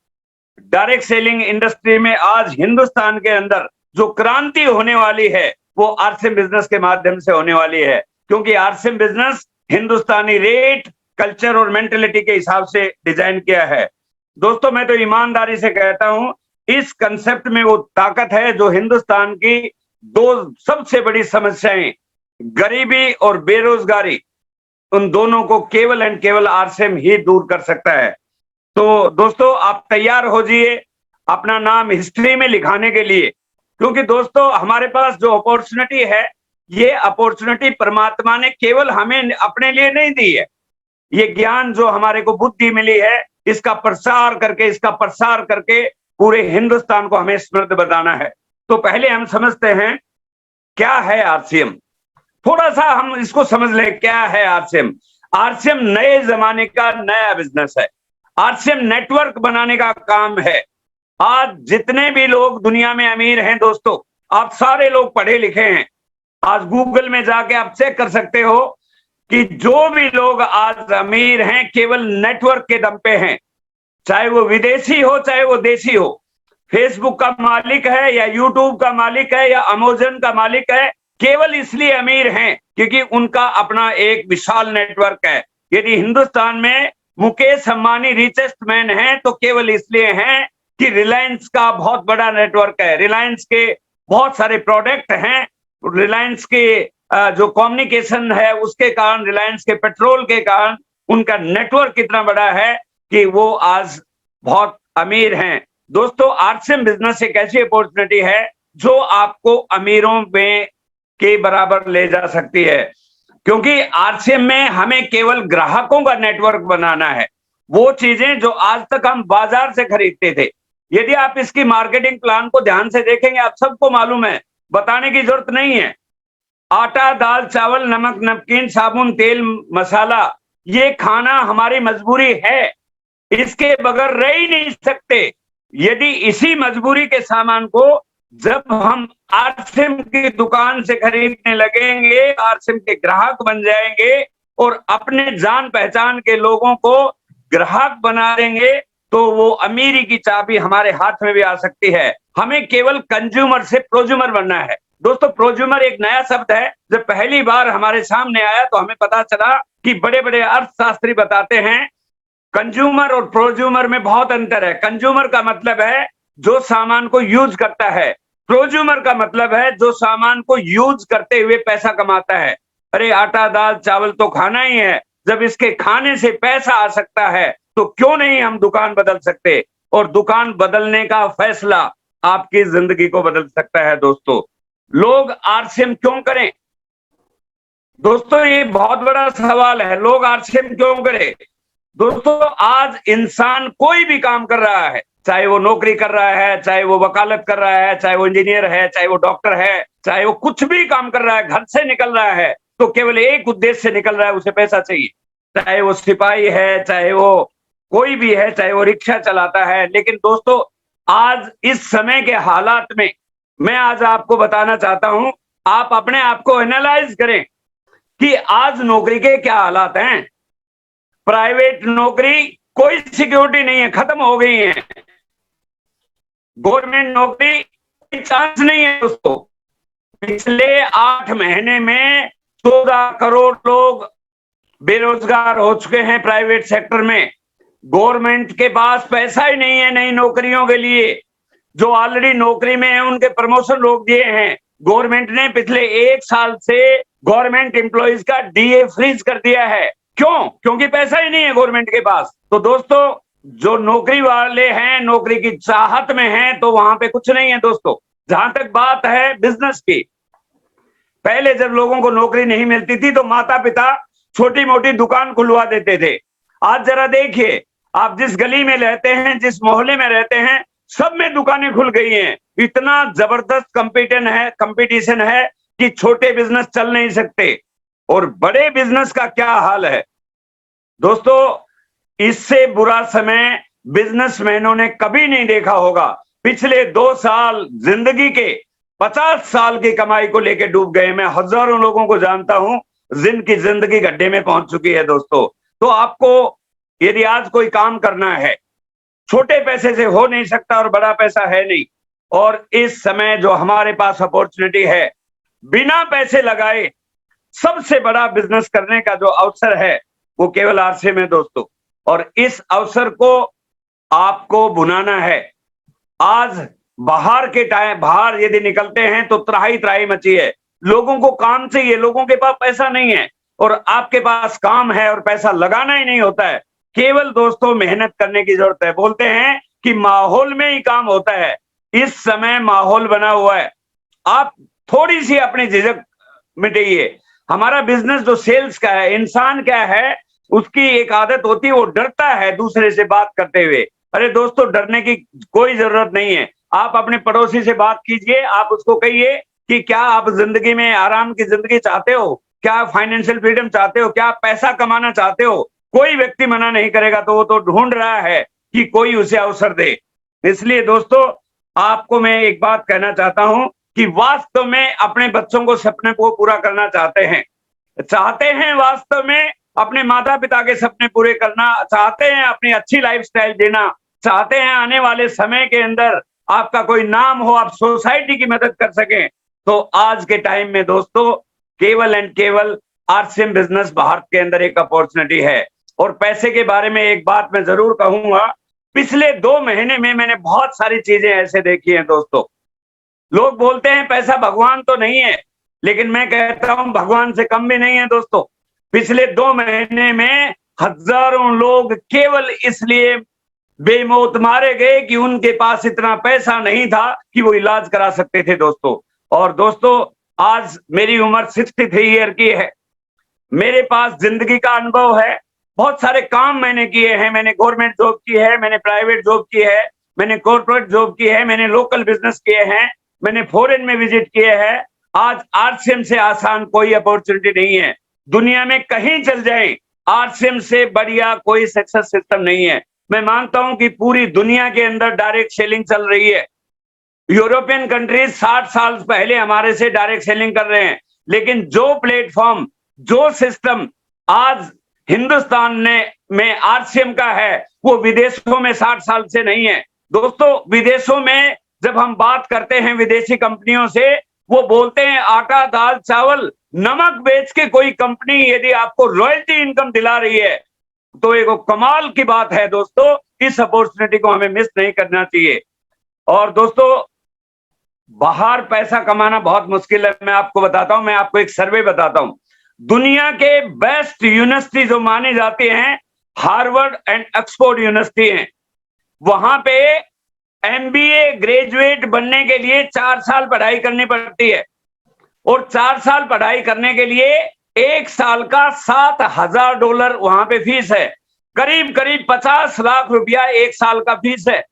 डायरेक्ट सेलिंग इंडस्ट्री में आज हिंदुस्तान के अंदर जो क्रांति होने वाली है वो आरसीएम बिजनेस के माध्यम से होने वाली है। क्योंकि आरसीएम बिजनेस हिंदुस्तानी रेट, कल्चर और मेंटेलिटी के हिसाब से डिजाइन किया है। दोस्तों, मैं तो ईमानदारी से कहता हूं, इस कंसेप्ट में वो ताकत है जो हिंदुस्तान की 2 सबसे बड़ी समस्याएं, गरीबी और बेरोजगारी, उन दोनों को केवल एंड केवल आरसीएम ही दूर कर सकता है। तो दोस्तों, आप तैयार हो जाइए अपना नाम हिस्ट्री में लिखाने के लिए। क्योंकि दोस्तों, हमारे पास जो अपॉर्चुनिटी है, ये अपॉर्चुनिटी परमात्मा ने केवल हमें अपने लिए नहीं दी है। ये ज्ञान जो हमारे को बुद्धि मिली है, इसका प्रसार करके पूरे हिंदुस्तान को हमें समृद्ध बनाना है। तो पहले हम समझते हैं क्या है आरसीएम। थोड़ा सा हम इसको समझ लें, क्या है आरसीएम। आरसीएम नए जमाने का नया बिजनेस है। आरसीएम नेटवर्क बनाने का काम है। आज जितने भी लोग दुनिया में अमीर हैं दोस्तों, आप सारे लोग पढ़े लिखे हैं। आज गूगल में जाके आप चेक कर सकते हो कि जो भी लोग आज अमीर हैं केवल नेटवर्क के दम पे हैं। चाहे वो विदेशी हो चाहे वो देशी हो, फेसबुक का मालिक है या यूट्यूब का मालिक है या अमेज़न का मालिक है, केवल इसलिए अमीर हैं क्योंकि उनका अपना एक विशाल नेटवर्क है। यदि हिंदुस्तान में मुकेश अंबानी रिचेस्ट मैन है तो केवल इसलिए हैं कि रिलायंस का बहुत बड़ा नेटवर्क है, रिलायंस के बहुत सारे प्रोडक्ट हैं, रिलायंस के जो कम्युनिकेशन है उसके कारण, रिलायंस के पेट्रोल के कारण उनका नेटवर्क कितना बड़ा है कि वो आज बहुत अमीर हैं। दोस्तों, आरसीएम बिजनेस एक ऐसी अपॉर्चुनिटी है जो आपको अमीरों में के बराबर ले जा सकती है, क्योंकि आरसीएम में हमें केवल ग्राहकों का नेटवर्क बनाना है, वो चीजें जो आज तक हम बाजार से खरीदते थे। यदि आप इसकी मार्केटिंग प्लान को ध्यान से देखेंगे, आप सबको मालूम है, बताने की जरूरत नहीं है। आटा, दाल, चावल, नमक, नमकीन, साबुन, तेल, मसाला, ये खाना हमारी मजबूरी है, इसके बगैर रह ही नहीं सकते। यदि इसी मजबूरी के सामान को जब हम आरसीएम की दुकान से खरीदने लगेंगे, आरसीएम के ग्राहक बन जाएंगे और अपने जान पहचान के लोगों को ग्राहक बना देंगे, तो वो अमीरी की चाबी हमारे हाथ में भी आ सकती है। हमें केवल कंज्यूमर से प्रोज्यूमर बनना है। दोस्तों, प्रोज्यूमर एक नया शब्द है। जब पहली बार हमारे सामने आया तो हमें पता चला कि बड़े बड़े अर्थशास्त्री बताते हैं कंज्यूमर और प्रोज्यूमर में बहुत अंतर है। कंज्यूमर का मतलब है जो सामान को यूज करता है, प्रोज्यूमर का मतलब है जो सामान को यूज करते हुए पैसा कमाता है। अरे आटा, दाल, चावल तो खाना ही है, जब इसके खाने से पैसा आ सकता है तो क्यों नहीं हम दुकान बदल सकते, और दुकान बदलने का फैसला आपकी जिंदगी को बदल सकता है। दोस्तों, लोग आरसीएम क्यों करें? दोस्तों, ये बहुत बड़ा सवाल है, लोग आरसीएम क्यों करें? दोस्तों, आज इंसान कोई भी काम कर रहा है, चाहे वो नौकरी कर रहा है, चाहे वो वकालत कर रहा है, चाहे वो इंजीनियर है, चाहे वो डॉक्टर है, चाहे वो कुछ भी काम कर रहा है, घर से निकल रहा है तो केवल एक उद्देश्य से निकल रहा है, उसे पैसा चाहिए। चाहे वो सिपाही है, चाहे वो कोई भी है, चाहे वो रिक्शा चलाता है। लेकिन दोस्तों, आज इस समय के हालात में मैं आज आपको बताना चाहता हूं, आप अपने आप को एनालाइज करें कि आज नौकरी के क्या हालात हैं। प्राइवेट नौकरी कोई सिक्योरिटी नहीं है, खत्म हो गई है। गवर्नमेंट नौकरी कोई चांस नहीं है दोस्तों। पिछले 8 महीने में 14 करोड़ लोग बेरोजगार हो चुके हैं प्राइवेट सेक्टर में। गवर्नमेंट के पास पैसा ही नहीं है नई नौकरियों के लिए। जो ऑलरेडी नौकरी में है उनके प्रमोशन रोक दिए हैं। गवर्नमेंट ने पिछले 1 साल से गवर्नमेंट एम्प्लॉइज का डीए फ्रीज कर दिया है। क्यों? क्योंकि पैसा ही नहीं है गवर्नमेंट के पास। तो दोस्तों, जो नौकरी वाले हैं, नौकरी की चाहत में हैं, तो वहां पे कुछ नहीं है दोस्तों। जहां तक बात है बिजनेस की, पहले जब लोगों को नौकरी नहीं मिलती थी तो माता पिता छोटी मोटी दुकान खुलवा देते थे। आज जरा देखिए, आप जिस गली में रहते हैं, जिस मोहल्ले में रहते हैं, सब में दुकानें खुल गई हैं। इतना जबरदस्त कंपटीशन है कि छोटे बिजनेस चल नहीं सकते। और बड़े बिजनेस का क्या हाल है दोस्तों, इससे बुरा समय बिजनेसमैनों ने कभी नहीं देखा होगा। पिछले 2 साल जिंदगी के 50 साल की कमाई को लेकर डूब गए। मैं हजारों लोगों को जानता हूं जिनकी जिंदगी गड्ढे में पहुंच चुकी है दोस्तों। तो आपको यदि आज कोई काम करना है, छोटे पैसे से हो नहीं सकता और बड़ा पैसा है नहीं। और इस समय जो हमारे पास अपॉर्चुनिटी है, बिना पैसे लगाए सबसे बड़ा बिजनेस करने का जो अवसर है वो केवल आरसीएम है दोस्तों। और इस अवसर को आपको बुनाना है। आज बाहर यदि निकलते हैं तो त्राही त्राही मची है। लोगों को काम चाहिए, लोगों के पास पैसा नहीं है, और आपके पास काम है और पैसा लगाना ही नहीं होता है। केवल दोस्तों मेहनत करने की जरूरत है। बोलते हैं कि माहौल में ही काम होता है। इस समय माहौल बना हुआ है, आप थोड़ी सी अपनी झिझक मिटाइए। हमारा बिजनेस जो सेल्स का है, इंसान क्या है, उसकी एक आदत होती है, वो डरता है दूसरे से बात करते हुए। अरे दोस्तों, डरने की कोई जरूरत नहीं है। आप अपने पड़ोसी से बात कीजिए, आप उसको कहिए कि क्या आप जिंदगी में आराम की जिंदगी चाहते हो, क्या फाइनेंशियल फ्रीडम चाहते हो, क्या पैसा कमाना चाहते हो। कोई व्यक्ति मना नहीं करेगा, तो वो तो ढूंढ रहा है कि कोई उसे अवसर दे। इसलिए दोस्तों, आपको मैं एक बात कहना चाहता हूं कि वास्तव में अपने बच्चों को सपने को पूरा करना चाहते हैं वास्तव में अपने माता पिता के सपने पूरे करना चाहते हैं, अपनी अच्छी लाइफस्टाइल देना चाहते हैं आने वाले समय के अंदर आपका कोई नाम हो, आप सोसाइटी की मदद कर सकें, तो आज के टाइम में दोस्तों केवल एंड केवल आरसीएम बिजनेस भारत के अंदर एक अपॉर्चुनिटी है। और पैसे के बारे में एक बात मैं जरूर कहूंगा, पिछले 2 महीने में मैंने बहुत सारी चीजें ऐसे देखी हैं दोस्तों। लोग बोलते हैं पैसा भगवान तो नहीं है, लेकिन मैं कहता हूं भगवान से कम भी नहीं है दोस्तों। पिछले 2 महीने में हजारों लोग केवल इसलिए बेमौत मारे गए कि उनके पास इतना पैसा नहीं था कि वो इलाज करा सकते थे दोस्तों। और दोस्तों आज मेरी उम्र 63 ईयर की है, मेरे पास जिंदगी का अनुभव है, बहुत सारे काम मैंने किए हैं। मैंने गवर्नमेंट जॉब की है, मैंने प्राइवेट जॉब की है, मैंने कॉर्पोरेट जॉब की है, मैंने लोकल बिजनेस किए हैं, मैंने फॉरेन में विजिट किए हैं। आज आरसीएम से आसान कोई अपॉर्चुनिटी नहीं है, दुनिया में कहीं चल जाए आरसीएम से बढ़िया कोई सक्सेस सिस्टम नहीं है। मैं मानता हूं कि पूरी दुनिया के अंदर डायरेक्ट सेलिंग चल रही है। यूरोपियन कंट्रीज 60 साल पहले हमारे से डायरेक्ट सेलिंग कर रहे हैं, लेकिन जो प्लेटफॉर्म, जो सिस्टम आज हिंदुस्तान में आरसीएम का है, वो विदेशों में 60 साल से नहीं है दोस्तों। विदेशों में जब हम बात करते हैं विदेशी कंपनियों से, वो बोलते हैं आटा, दाल, चावल, नमक बेच के कोई कंपनी यदि आपको रॉयल्टी इनकम दिला रही है तो एक कमाल की बात है दोस्तों। इस अपॉर्चुनिटी को हमें मिस नहीं करना चाहिए। और दोस्तों बाहर पैसा कमाना बहुत मुश्किल है, मैं आपको बताता हूं। मैं आपको एक सर्वे बताता हूं। दुनिया के बेस्ट यूनिवर्सिटी जो मानी जाती हैं, हार्वर्ड एंड ऑक्सफोर्ड यूनिवर्सिटी हैं, वहां पे एमबीए ग्रेजुएट बनने के लिए 4 साल पढ़ाई करनी पड़ती है। और 4 साल पढ़ाई करने के लिए 1 साल का $7,000 वहां पे फीस है। करीब करीब 50 लाख रुपया 1 साल का फीस है।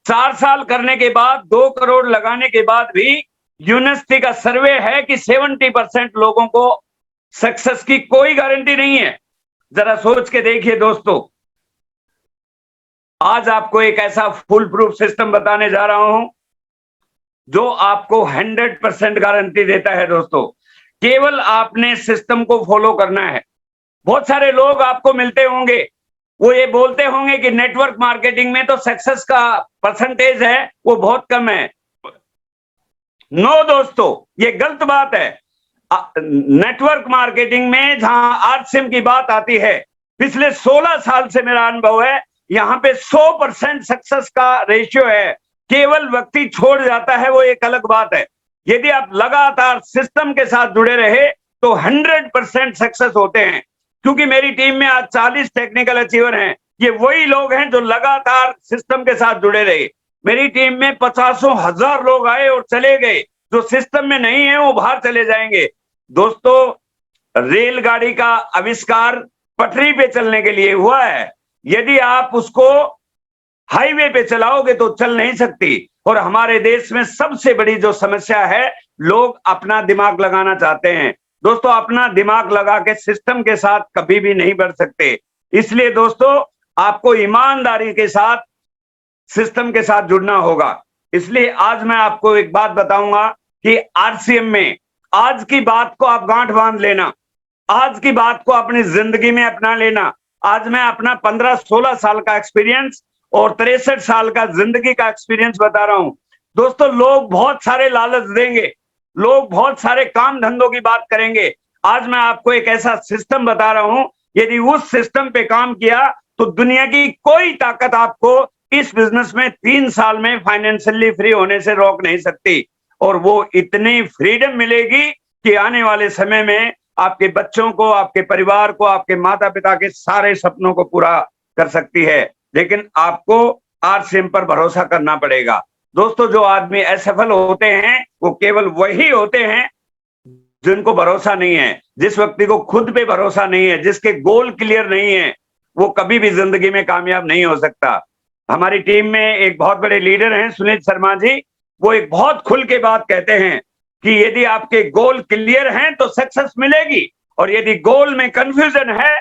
4 साल करने के बाद 2 करोड़ लगाने के बाद भी यूनिवर्सिटी का सर्वे है कि 70% लोगों को सक्सेस की कोई गारंटी नहीं है। जरा सोच के देखिए दोस्तों। आज आपको एक ऐसा फुल प्रूफ सिस्टम बताने जा रहा हूं जो आपको 100% गारंटी देता है दोस्तों। केवल आपने सिस्टम को फॉलो करना है। बहुत सारे लोग आपको मिलते होंगे, वो ये बोलते होंगे कि नेटवर्क मार्केटिंग में तो सक्सेस का परसेंटेज है वो बहुत कम है। नो दोस्तों, ये गलत बात है। नेटवर्क मार्केटिंग में जहां आरसीएम की बात आती है, पिछले 16 साल से मेरा अनुभव है, यहां पे 100% सक्सेस का रेशियो है। केवल व्यक्ति छोड़ जाता है वो एक अलग बात है। यदि आप लगातार सिस्टम के साथ जुड़े रहे तो 100% सक्सेस होते हैं। क्योंकि मेरी टीम में आज 40 टेक्निकल अचीवर हैं। ये वही लोग हैं जो लगातार सिस्टम के साथ जुड़े रहे। मेरी टीम में 50,000 लोग आए और चले गए। जो सिस्टम में नहीं है वो बाहर चले जाएंगे। दोस्तों रेलगाड़ी का आविष्कार पटरी पे चलने के लिए हुआ है। यदि आप उसको हाईवे पे चलाओगे तो चल नहीं सकती। और हमारे देश में सबसे बड़ी जो समस्या है, लोग अपना दिमाग लगाना चाहते हैं। दोस्तों अपना दिमाग लगा के सिस्टम के साथ कभी भी नहीं बढ़ सकते। इसलिए दोस्तों आपको ईमानदारी के साथ सिस्टम के साथ जुड़ना होगा। इसलिए आज मैं आपको एक बात बताऊंगा कि आरसीएम में आज की बात को आप गांठ बांध लेना, आज की बात को अपनी जिंदगी में अपना लेना। आज मैं अपना 15-16 साल का एक्सपीरियंस और 63 साल का जिंदगी का एक्सपीरियंस बता रहा हूं। दोस्तों लोग बहुत सारे लालच देंगे, लोग बहुत सारे काम धंधों की बात करेंगे। आज मैं आपको एक ऐसा सिस्टम बता रहा हूं, यदि उस सिस्टम पे काम किया तो दुनिया की कोई ताकत आपको इस बिजनेस में 3 साल में फाइनेंशियली फ्री होने से रोक नहीं सकती। और वो इतनी फ्रीडम मिलेगी कि आने वाले समय में आपके बच्चों को, आपके परिवार को, आपके माता पिता के सारे सपनों को पूरा कर सकती है। लेकिन आपको आरसीएम पर भरोसा करना पड़ेगा। दोस्तों जो आदमी असफल होते हैं वो केवल वही होते हैं जिनको भरोसा नहीं है। जिस व्यक्ति को खुद पे भरोसा नहीं है, जिसके गोल क्लियर नहीं है, वो कभी भी जिंदगी में कामयाब नहीं हो सकता। हमारी टीम में एक बहुत बड़े लीडर हैं सुनील शर्मा जी, वो एक बहुत खुल के बात कहते हैं कि यदि आपके गोल क्लियर हैं तो सक्सेस मिलेगी, और यदि गोल में कंफ्यूजन है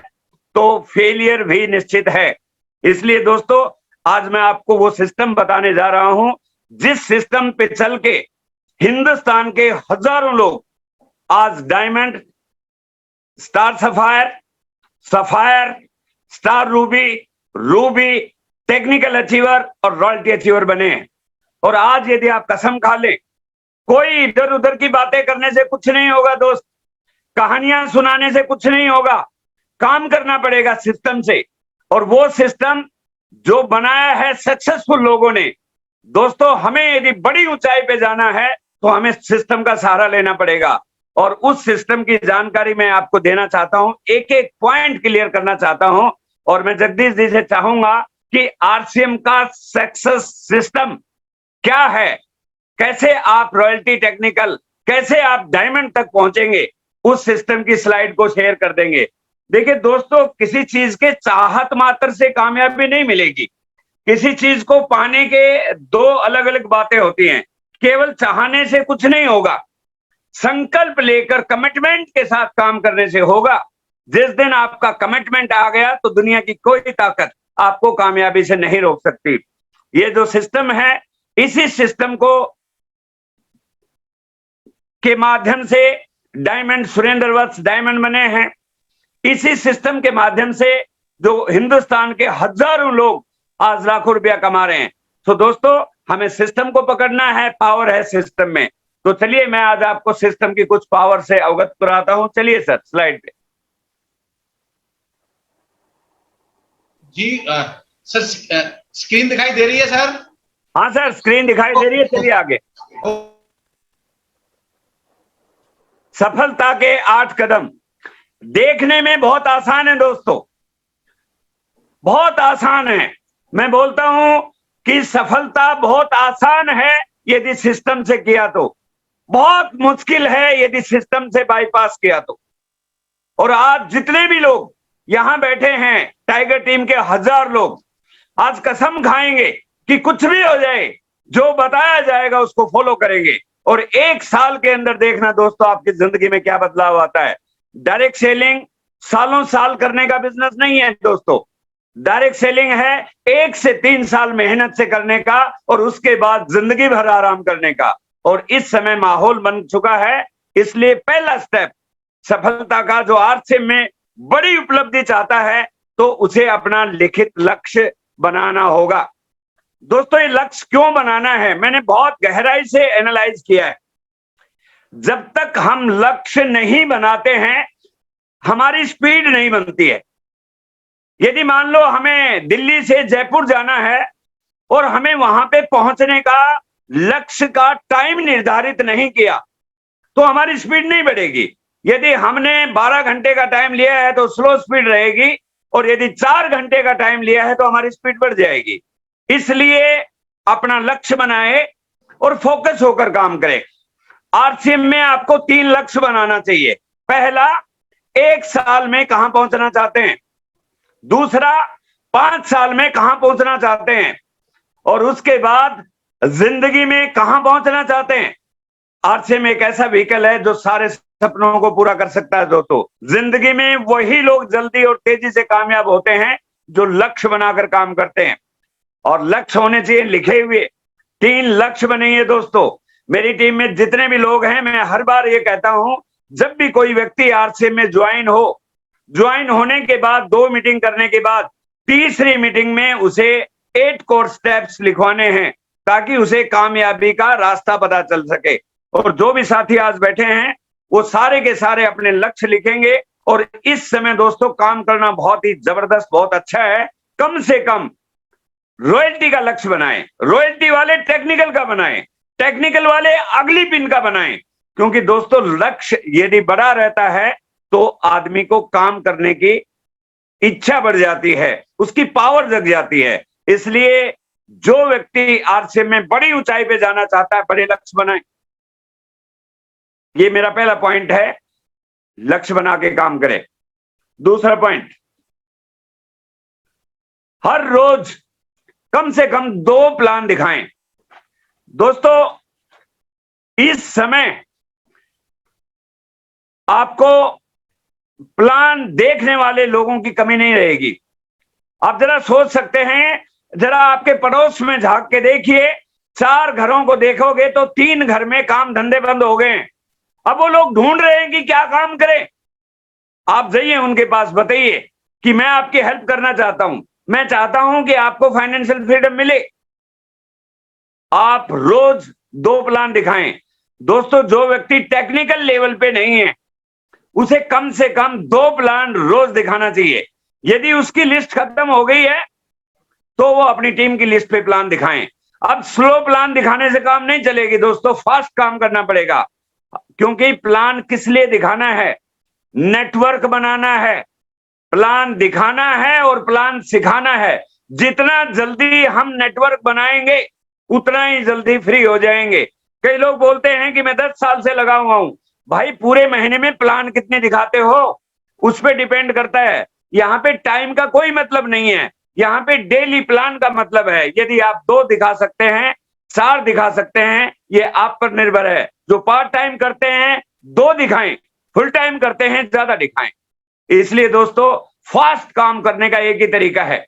तो फेलियर भी निश्चित है। इसलिए दोस्तों आज मैं आपको वो सिस्टम बताने जा रहा हूं जिस सिस्टम पे चल के हिंदुस्तान के हजारों लोग आज diamond, star sapphire, sapphire, star Ruby, Ruby, technical achiever और रॉयल्टी अचीवर बने हैं। और आज यदि आप कसम खा लें, कोई इधर उधर की बातें करने से कुछ नहीं होगा दोस्त, कहानियां सुनाने से कुछ नहीं होगा, काम करना पड़ेगा सिस्टम से। और वो सिस्टम जो बनाया है सक्सेसफुल लोगों ने, दोस्तों हमें यदि बड़ी ऊंचाई पे जाना है तो हमें सिस्टम का सहारा लेना पड़ेगा। और उस सिस्टम की जानकारी मैं आपको देना चाहता हूं, एक एक पॉइंट क्लियर करना चाहता हूं। और मैं जगदीश जी से चाहूंगा कि आरसीएम का सक्सेस सिस्टम क्या है, कैसे आप रॉयल्टी टेक्निकल, कैसे आप डायमंड तक पहुंचेंगे, उस सिस्टम की स्लाइड को शेयर कर देंगे। देखिए दोस्तों, किसी चीज के चाहत मात्र से कामयाबी नहीं मिलेगी। किसी चीज को पाने के दो अलग अलग बातें होती हैं। केवल चाहने से कुछ नहीं होगा, संकल्प लेकर कमिटमेंट के साथ काम करने से होगा। जिस दिन आपका कमिटमेंट आ गया तो दुनिया की कोई ताकत आपको कामयाबी से नहीं रोक सकती। ये जो सिस्टम है, इसी सिस्टम को के माध्यम से डायमंड, सुरेंद्र वत्स डायमंड बने हैं। इसी सिस्टम के माध्यम से जो हिंदुस्तान के हजारों लोग आज लाखों रुपया कमा रहे हैं। तो दोस्तों, हमें सिस्टम को पकड़ना है, पावर है सिस्टम में। तो चलिए मैं आज आपको सिस्टम की कुछ पावर से अवगत कराता हूं। चलिए सर, स्लाइड पे। जी सर, स्क्रीन दिखाई दे रही है सर? हाँ सर, स्क्रीन दिखाई दे रही है। चलिए आगे। सफलता के 8 कदम देखने में बहुत आसान है दोस्तों, बहुत आसान है। मैं बोलता हूं कि सफलता बहुत आसान है यदि सिस्टम से किया तो, बहुत मुश्किल है यदि सिस्टम से बाईपास किया तो। और आज जितने भी लोग यहां बैठे हैं, टाइगर टीम के 1000 लोग, आज कसम खाएंगे कि कुछ भी हो जाए, जो बताया जाएगा उसको फॉलो करेंगे। और 1 साल के अंदर देखना दोस्तों आपकी जिंदगी में क्या बदलाव आता है। डायरेक्ट सेलिंग सालों साल करने का बिजनेस नहीं है दोस्तों। डायरेक्ट सेलिंग है 1 से 3 साल मेहनत से करने का और उसके बाद जिंदगी भर आराम करने का। और इस समय माहौल बन चुका है, इसलिए पहला स्टेप सफलता का, जो आरसीएम में बड़ी उपलब्धि चाहता है तो उसे अपना लिखित लक्ष्य बनाना होगा। दोस्तों, ये लक्ष्य क्यों बनाना है, मैंने बहुत गहराई से एनालाइज किया है। जब तक हम लक्ष्य नहीं बनाते हैं, हमारी स्पीड नहीं बनती है। यदि मान लो हमें दिल्ली से जयपुर जाना है और हमें वहां पे पहुंचने का लक्ष्य का टाइम निर्धारित नहीं किया तो हमारी स्पीड नहीं बढ़ेगी। यदि हमने 12 घंटे का टाइम लिया है तो स्लो स्पीड रहेगी, और यदि 4 घंटे का टाइम लिया है तो हमारी स्पीड बढ़ जाएगी। इसलिए अपना लक्ष्य बनाए और फोकस होकर काम करें। आरसीएम में आपको 3 लक्ष्य बनाना चाहिए। पहला, 1 साल में कहां पहुंचना चाहते हैं। दूसरा, 5 साल में कहां पहुंचना चाहते हैं। और उसके बाद जिंदगी में कहां पहुंचना चाहते हैं। आरसीएम एक ऐसा व्हीकल है जो सारे सपनों को पूरा कर सकता है दोस्तों। जिंदगी में वही लोग जल्दी और तेजी से कामयाब होते हैं जो लक्ष्य बनाकर काम करते हैं। और लक्ष्य होने चाहिए लिखे हुए। 3 लक्ष्य बनाइए दोस्तों। मेरी टीम में जितने भी लोग हैं, मैं हर बार ये कहता हूं, जब भी कोई व्यक्ति आरसीएम में ज्वाइन होने के बाद 2 मीटिंग करने के बाद तीसरी मीटिंग में उसे 8 कोर स्टेप्स लिखवाने हैं ताकि उसे कामयाबी का रास्ता पता चल सके। और जो भी साथी आज बैठे हैं वो सारे के सारे अपने लक्ष्य लिखेंगे। और इस समय दोस्तों काम करना बहुत ही जबरदस्त, बहुत अच्छा है। कम से कम रॉयल्टी का लक्ष्य बनाएं, रॉयल्टी वाले टेक्निकल का बनाएं, टेक्निकल वाले अगली पिन का बनाएं। क्योंकि दोस्तों लक्ष्य यदि बड़ा रहता है तो आदमी को काम करने की इच्छा बढ़ जाती है, उसकी पावर जग जाती है। इसलिए जो व्यक्ति आरसीएम में बड़ी ऊंचाई पे जाना चाहता है, बड़े लक्ष्य बनाए। ये मेरा पहला पॉइंट है, लक्ष्य बना के काम करें। दूसरा पॉइंट, हर रोज कम से कम 2 प्लान दिखाएं। दोस्तों इस समय आपको प्लान देखने वाले लोगों की कमी नहीं रहेगी। आप जरा सोच सकते हैं, जरा आपके पड़ोस में झांक के देखिए, 4 घरों को देखोगे तो 3 घर में काम धंधे बंद हो गए हैं। अब वो लोग ढूंढ रहे हैं कि क्या काम करें। आप जाइए उनके पास, बताइए कि मैं आपकी हेल्प करना चाहता हूं। मैं चाहता हूं कि आपको फाइनेंशियल फ्रीडम मिले, आप रोज 2 प्लान दिखाएं। दोस्तों, जो व्यक्ति टेक्निकल लेवल पे नहीं है उसे कम से कम 2 प्लान रोज दिखाना चाहिए। यदि उसकी लिस्ट खत्म हो गई है तो वो अपनी टीम की लिस्ट पे प्लान दिखाएं। अब स्लो प्लान दिखाने से काम नहीं चलेगी दोस्तों, फास्ट काम करना पड़ेगा, क्योंकि प्लान किस लिए दिखाना है? नेटवर्क बनाना है, प्लान दिखाना है और प्लान सिखाना है। जितना जल्दी हम नेटवर्क बनाएंगे उतना ही जल्दी फ्री हो जाएंगे। कई लोग बोलते हैं कि मैं 10 साल से लगा हुआ हूं। भाई, पूरे महीने में प्लान कितने दिखाते हो उस पर डिपेंड करता है। यहाँ पे टाइम का कोई मतलब नहीं है, यहाँ पे डेली प्लान का मतलब है। यदि आप 2 दिखा सकते हैं, 4 दिखा सकते हैं, ये आप पर निर्भर है। जो पार्ट टाइम करते हैं 2 दिखाएं, फुल टाइम करते हैं ज्यादा दिखाएं। इसलिए दोस्तों, फास्ट काम करने का एक ही तरीका है।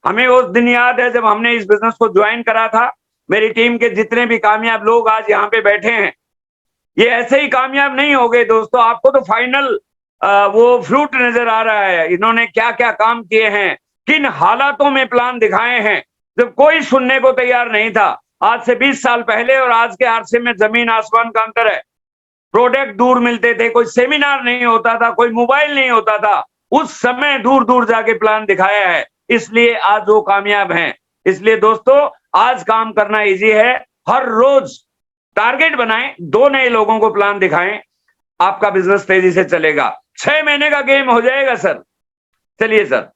हमें उस दिन याद है जब हमने इस बिजनेस को ज्वाइन करा था। मेरी टीम के जितने भी कामयाब लोग आज यहाँ पे बैठे हैं, ये ऐसे ही कामयाब नहीं हो गए दोस्तों। आपको तो फाइनल वो फ्रूट नजर आ रहा है, इन्होंने क्या क्या काम किए हैं, किन हालातों में प्लान दिखाए हैं जब कोई सुनने को तैयार नहीं था। आज से 20 साल पहले और आज के आरसे में जमीन आसमान का अंतर है। प्रोडक्ट दूर मिलते थे, कोई सेमिनार नहीं होता था, कोई मोबाइल नहीं होता था। उस समय दूर दूर जाके प्लान दिखाया है, इसलिए आज वो कामयाब हैं। इसलिए दोस्तों, आज काम करना इजी है। हर रोज टारगेट बनाएं, 2 नए लोगों को प्लान दिखाएं, आपका बिजनेस तेजी से चलेगा। 6 महीने का गेम हो जाएगा सर। चलिए सर,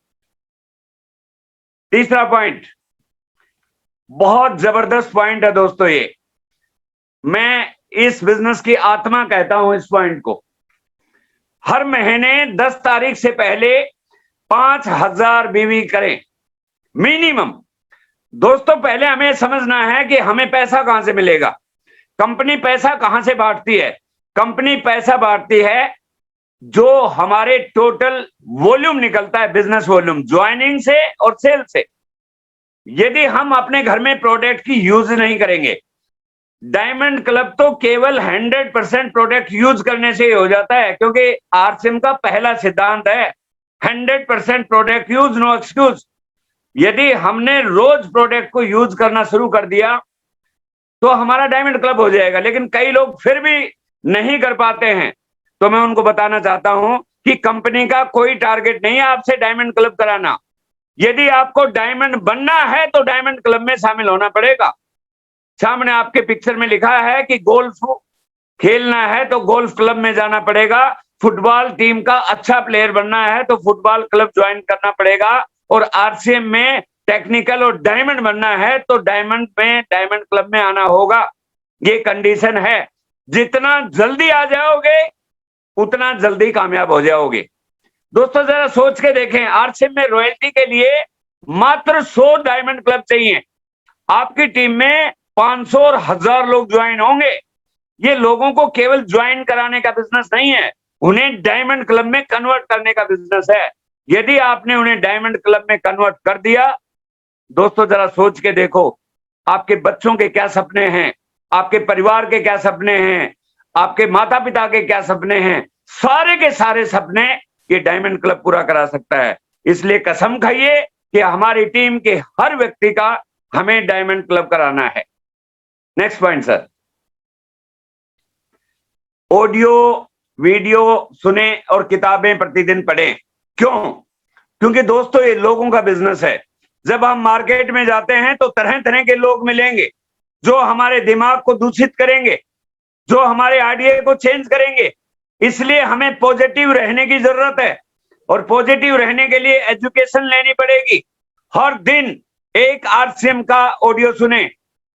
तीसरा पॉइंट बहुत जबरदस्त पॉइंट है दोस्तों। ये मैं इस बिजनेस की आत्मा कहता हूं इस पॉइंट को। हर महीने 10 तारीख से पहले 5000 बीवी करें मिनिमम। दोस्तों, पहले हमें समझना है कि हमें पैसा कहां से मिलेगा। कंपनी पैसा कहां से बांटती है? कंपनी पैसा बांटती है जो हमारे टोटल वॉल्यूम निकलता है, बिजनेस वॉल्यूम, ज्वाइनिंग से और सेल से। यदि हम अपने घर में प्रोडक्ट की यूज नहीं करेंगे, डायमंड क्लब तो केवल 100% प्रोडक्ट यूज करने से ही हो जाता है, क्योंकि आरसीएम का पहला सिद्धांत है 100% प्रोडक्ट यूज, नो एक्सक्यूज। यदि हमने रोज प्रोडक्ट को यूज करना शुरू कर दिया तो हमारा डायमंड क्लब हो जाएगा। लेकिन कई लोग फिर भी नहीं कर पाते हैं, तो मैं उनको बताना चाहता हूं कि कंपनी का कोई टारगेट नहीं है आपसे डायमंड क्लब कराना। यदि आपको डायमंड बनना है तो डायमंड क्लब में शामिल होना पड़ेगा। सामने आपके पिक्चर में लिखा है कि गोल्फ खेलना है तो गोल्फ क्लब में जाना पड़ेगा, फुटबॉल टीम का अच्छा प्लेयर बनना है तो फुटबॉल क्लब ज्वाइन करना पड़ेगा, और आरसीएम में टेक्निकल और डायमंड बनना है तो डायमंड क्लब में आना होगा। ये कंडीशन है। जितना जल्दी आ जाओगे उतना जल्दी कामयाब हो जाओगे। दोस्तों, जरा सोच के देखें, आरसीएम में रॉयल्टी के लिए मात्र 100 डायमंड क्लब चाहिए। आपकी टीम में 500 और 1000 लोग ज्वाइन होंगे। ये लोगों को केवल ज्वाइन कराने का बिजनेस नहीं है, उन्हें डायमंड क्लब में कन्वर्ट करने का बिजनेस है। यदि आपने उन्हें डायमंड क्लब में कन्वर्ट कर दिया, दोस्तों जरा सोच के देखो, आपके बच्चों के क्या सपने हैं, आपके परिवार के क्या सपने हैं, आपके माता पिता के क्या सपने हैं, सारे के सारे सपने ये डायमंड क्लब पूरा करा सकता है। इसलिए कसम खाइए कि हमारी टीम के हर व्यक्ति का हमें डायमंड क्लब कराना है। Next point sir, audio video सुने और किताबें प्रतिदिन पढ़ें। क्यों? क्योंकि दोस्तों ये लोगों का बिजनेस है। जब हम मार्केट में जाते हैं तो तरह तरह के लोग मिलेंगे जो हमारे दिमाग को दूषित करेंगे, जो हमारे आइडिया को चेंज करेंगे। इसलिए हमें पॉजिटिव रहने की जरूरत है, और पॉजिटिव रहने के लिए एजुकेशन लेनी पड़ेगी। हर दिन एक आरसीएम का ऑडियो सुने,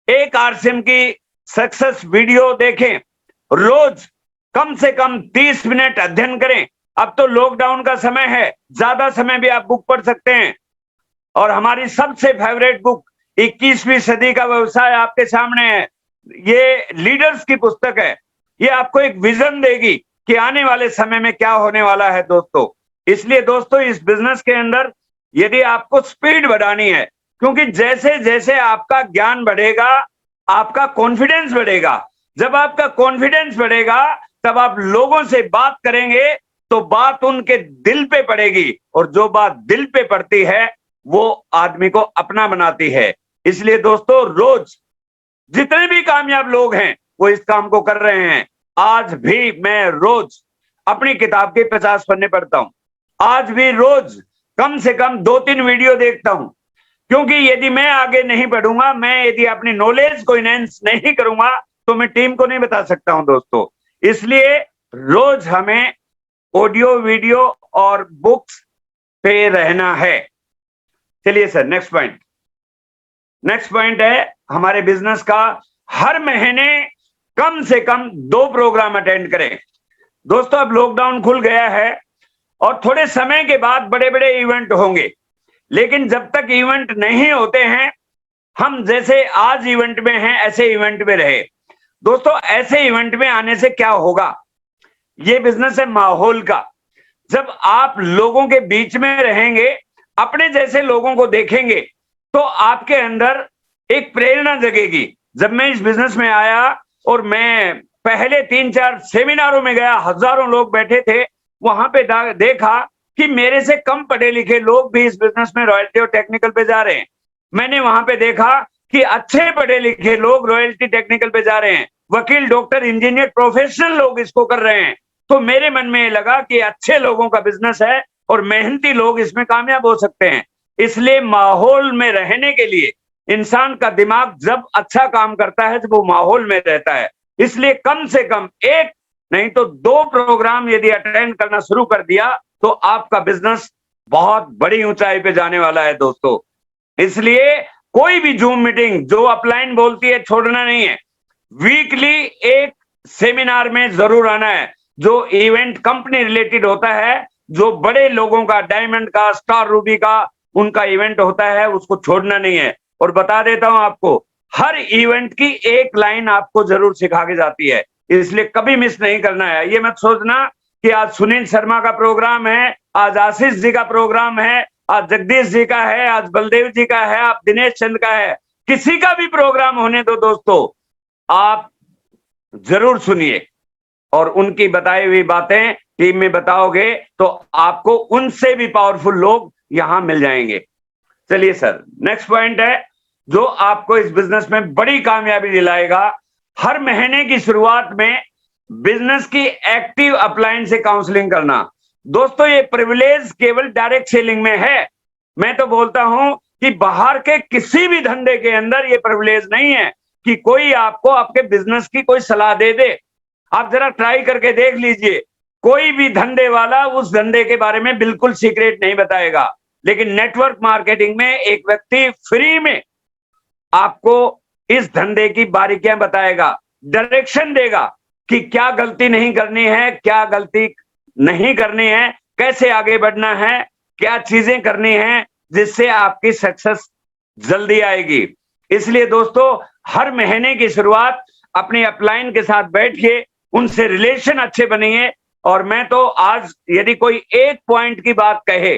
एक आरसीएम की सक्सेस वीडियो देखें, रोज कम से कम 30 मिनट अध्ययन करें। अब तो लॉकडाउन का समय है, ज्यादा समय भी आप बुक पढ़ सकते हैं। और हमारी सबसे फेवरेट बुक 21वीं सदी का व्यवसाय आपके सामने है। ये लीडर्स की पुस्तक है। ये आपको एक विजन देगी कि आने वाले समय में क्या होने वाला है दोस्तों। इसलिए दोस्तों, इस बिजनेस के अंदर यदि आपको स्पीड बढ़ानी है, क्योंकि जैसे जैसे आपका ज्ञान बढ़ेगा आपका कॉन्फिडेंस बढ़ेगा। जब आपका कॉन्फिडेंस बढ़ेगा तब आप लोगों से बात करेंगे तो बात उनके दिल पे पड़ेगी, और जो बात दिल पे पड़ती है वो आदमी को अपना बनाती है। इसलिए दोस्तों, रोज जितने भी कामयाब लोग हैं वो इस काम को कर रहे हैं। आज भी मैं रोज अपनी किताब के 50 पन्ने पढ़ता हूं। आज भी रोज कम से कम 2-3 वीडियो देखता हूं, क्योंकि यदि मैं आगे नहीं बढ़ूंगा, मैं यदि अपनी नॉलेज को इनहेंस नहीं करूंगा, तो मैं टीम को नहीं बता सकता हूं दोस्तों। इसलिए रोज हमें ऑडियो, वीडियो और बुक्स पे रहना है। चलिए sir, next point. Next point है हमारे बिजनेस का, हर महीने कम से कम 2 प्रोग्राम अटेंड करें। दोस्तों, अब लॉकडाउन खुल गया है और थोड़े समय के बाद बड़े बड़े इवेंट होंगे, लेकिन जब तक इवेंट नहीं होते हैं, हम जैसे आज इवेंट में हैं ऐसे इवेंट में रहे। दोस्तों, ऐसे इवेंट में आने से क्या होगा, ये बिजनेस है माहौल का। जब आप लोगों के बीच में रहेंगे, अपने जैसे लोगों को देखेंगे, तो आपके अंदर एक प्रेरणा जगेगी। जब मैं इस बिजनेस में आया और मैं पहले 3-4 सेमिनारों में गया, हजारों लोग बैठे थे, वहां पे देखा कि मेरे से कम पढ़े लिखे लोग भी इस बिजनेस में रॉयल्टी और टेक्निकल पे जा रहे हैं। मैंने वहां पे देखा कि अच्छे पढ़े लिखे लोग रॉयल्टी टेक्निकल पे जा रहे हैं, वकील, डॉक्टर, इंजीनियर, प्रोफेशनल लोग इसको कर रहे हैं। तो मेरे मन में लगा कि अच्छे लोगों का बिजनेस है और मेहनती लोग इसमें कामयाब हो सकते हैं। इसलिए माहौल में रहने के लिए इंसान का दिमाग जब अच्छा काम करता है, जब वो माहौल में रहता है। इसलिए कम से कम 1 नहीं तो 2 प्रोग्राम यदि अटेंड करना शुरू कर दिया, तो आपका बिजनेस बहुत बड़ी ऊंचाई पे जाने वाला है दोस्तों। इसलिए कोई भी जूम मीटिंग जो अपलाइन बोलती है, छोड़ना नहीं है। वीकली 1 सेमिनार में जरूर आना है, जो इवेंट कंपनी रिलेटेड होता है, जो बड़े लोगों का, डायमंड का, स्टार रूबी का, उनका इवेंट होता है, उसको छोड़ना नहीं है। और बता देता हूं आपको, हर इवेंट की एक लाइन आपको जरूर सिखा के जाती है, इसलिए कभी मिस नहीं करना है। ये मत सोचना कि आज सुनील शर्मा का प्रोग्राम है, आज आशीष जी का प्रोग्राम है, आज जगदीश जी का है, आज बलदेव जी का है, आप दिनेश चंद का है, किसी का भी प्रोग्राम होने दो दोस्तों, आप जरूर सुनिए और उनकी बताई हुई बातें टीम में बताओगे तो आपको उनसे भी पावरफुल लोग यहां मिल जाएंगे। चलिए सर, नेक्स्ट पॉइंट है जो आपको इस बिजनेस में बड़ी कामयाबी दिलाएगा। हर महीने की शुरुआत में बिजनेस की एक्टिव अपलाइन से काउंसलिंग करना। दोस्तों, ये प्रिविलेज केवल डायरेक्ट सेलिंग में है। मैं तो बोलता हूं कि बाहर के किसी भी धंधे के अंदर ये प्रिविलेज नहीं है कि कोई आपको आपके बिजनेस की कोई सलाह दे दे। आप जरा ट्राई करके देख लीजिए, कोई भी धंधे वाला उस धंधे के बारे में बिल्कुल सीक्रेट नहीं बताएगा, लेकिन नेटवर्क मार्केटिंग में एक व्यक्ति फ्री में आपको इस धंधे की बारीकियां बताएगा, डायरेक्शन देगा कि क्या गलती नहीं करनी है, क्या गलती नहीं करनी है, कैसे आगे बढ़ना है, क्या चीजें करनी है जिससे आपकी सक्सेस जल्दी आएगी। इसलिए दोस्तों, हर महीने की शुरुआत अपनी अपलाइन के साथ बैठिए, उनसे रिलेशन अच्छे बनिए। और मैं तो आज यदि कोई एक पॉइंट की बात कहे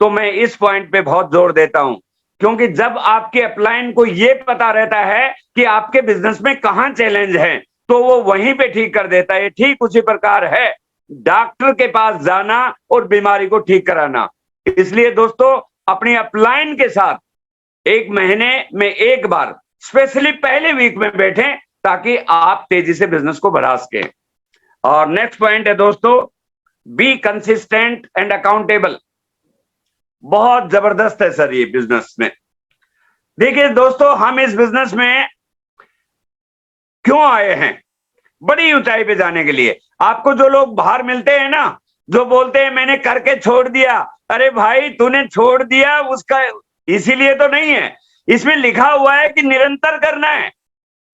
तो मैं इस पॉइंट पे बहुत जोर देता हूं, क्योंकि जब आपके अपलाइन को ये पता रहता है कि आपके बिजनेस में कहां चैलेंज है, तो वो वहीं पे ठीक कर देता है। ठीक उसी प्रकार है डॉक्टर के पास जाना और बीमारी को ठीक कराना। इसलिए दोस्तों, अपनी अपलाइन के साथ 1 महीने में 1 बार स्पेशली पहले वीक में बैठें, ताकि आप तेजी से बिजनेस को बढ़ा सकें। और नेक्स्ट पॉइंट है दोस्तों, बी कंसिस्टेंट एंड अकाउंटेबल। बहुत जबरदस्त है सर ये बिजनेस में। देखिए दोस्तों, हम इस बिजनेस में क्यों आए हैं? बड़ी ऊंचाई पे जाने के लिए। आपको जो लोग बाहर मिलते हैं ना, जो बोलते हैं मैंने करके छोड़ दिया, अरे भाई तूने छोड़ दिया उसका इसीलिए तो नहीं है, इसमें लिखा हुआ है कि निरंतर करना है।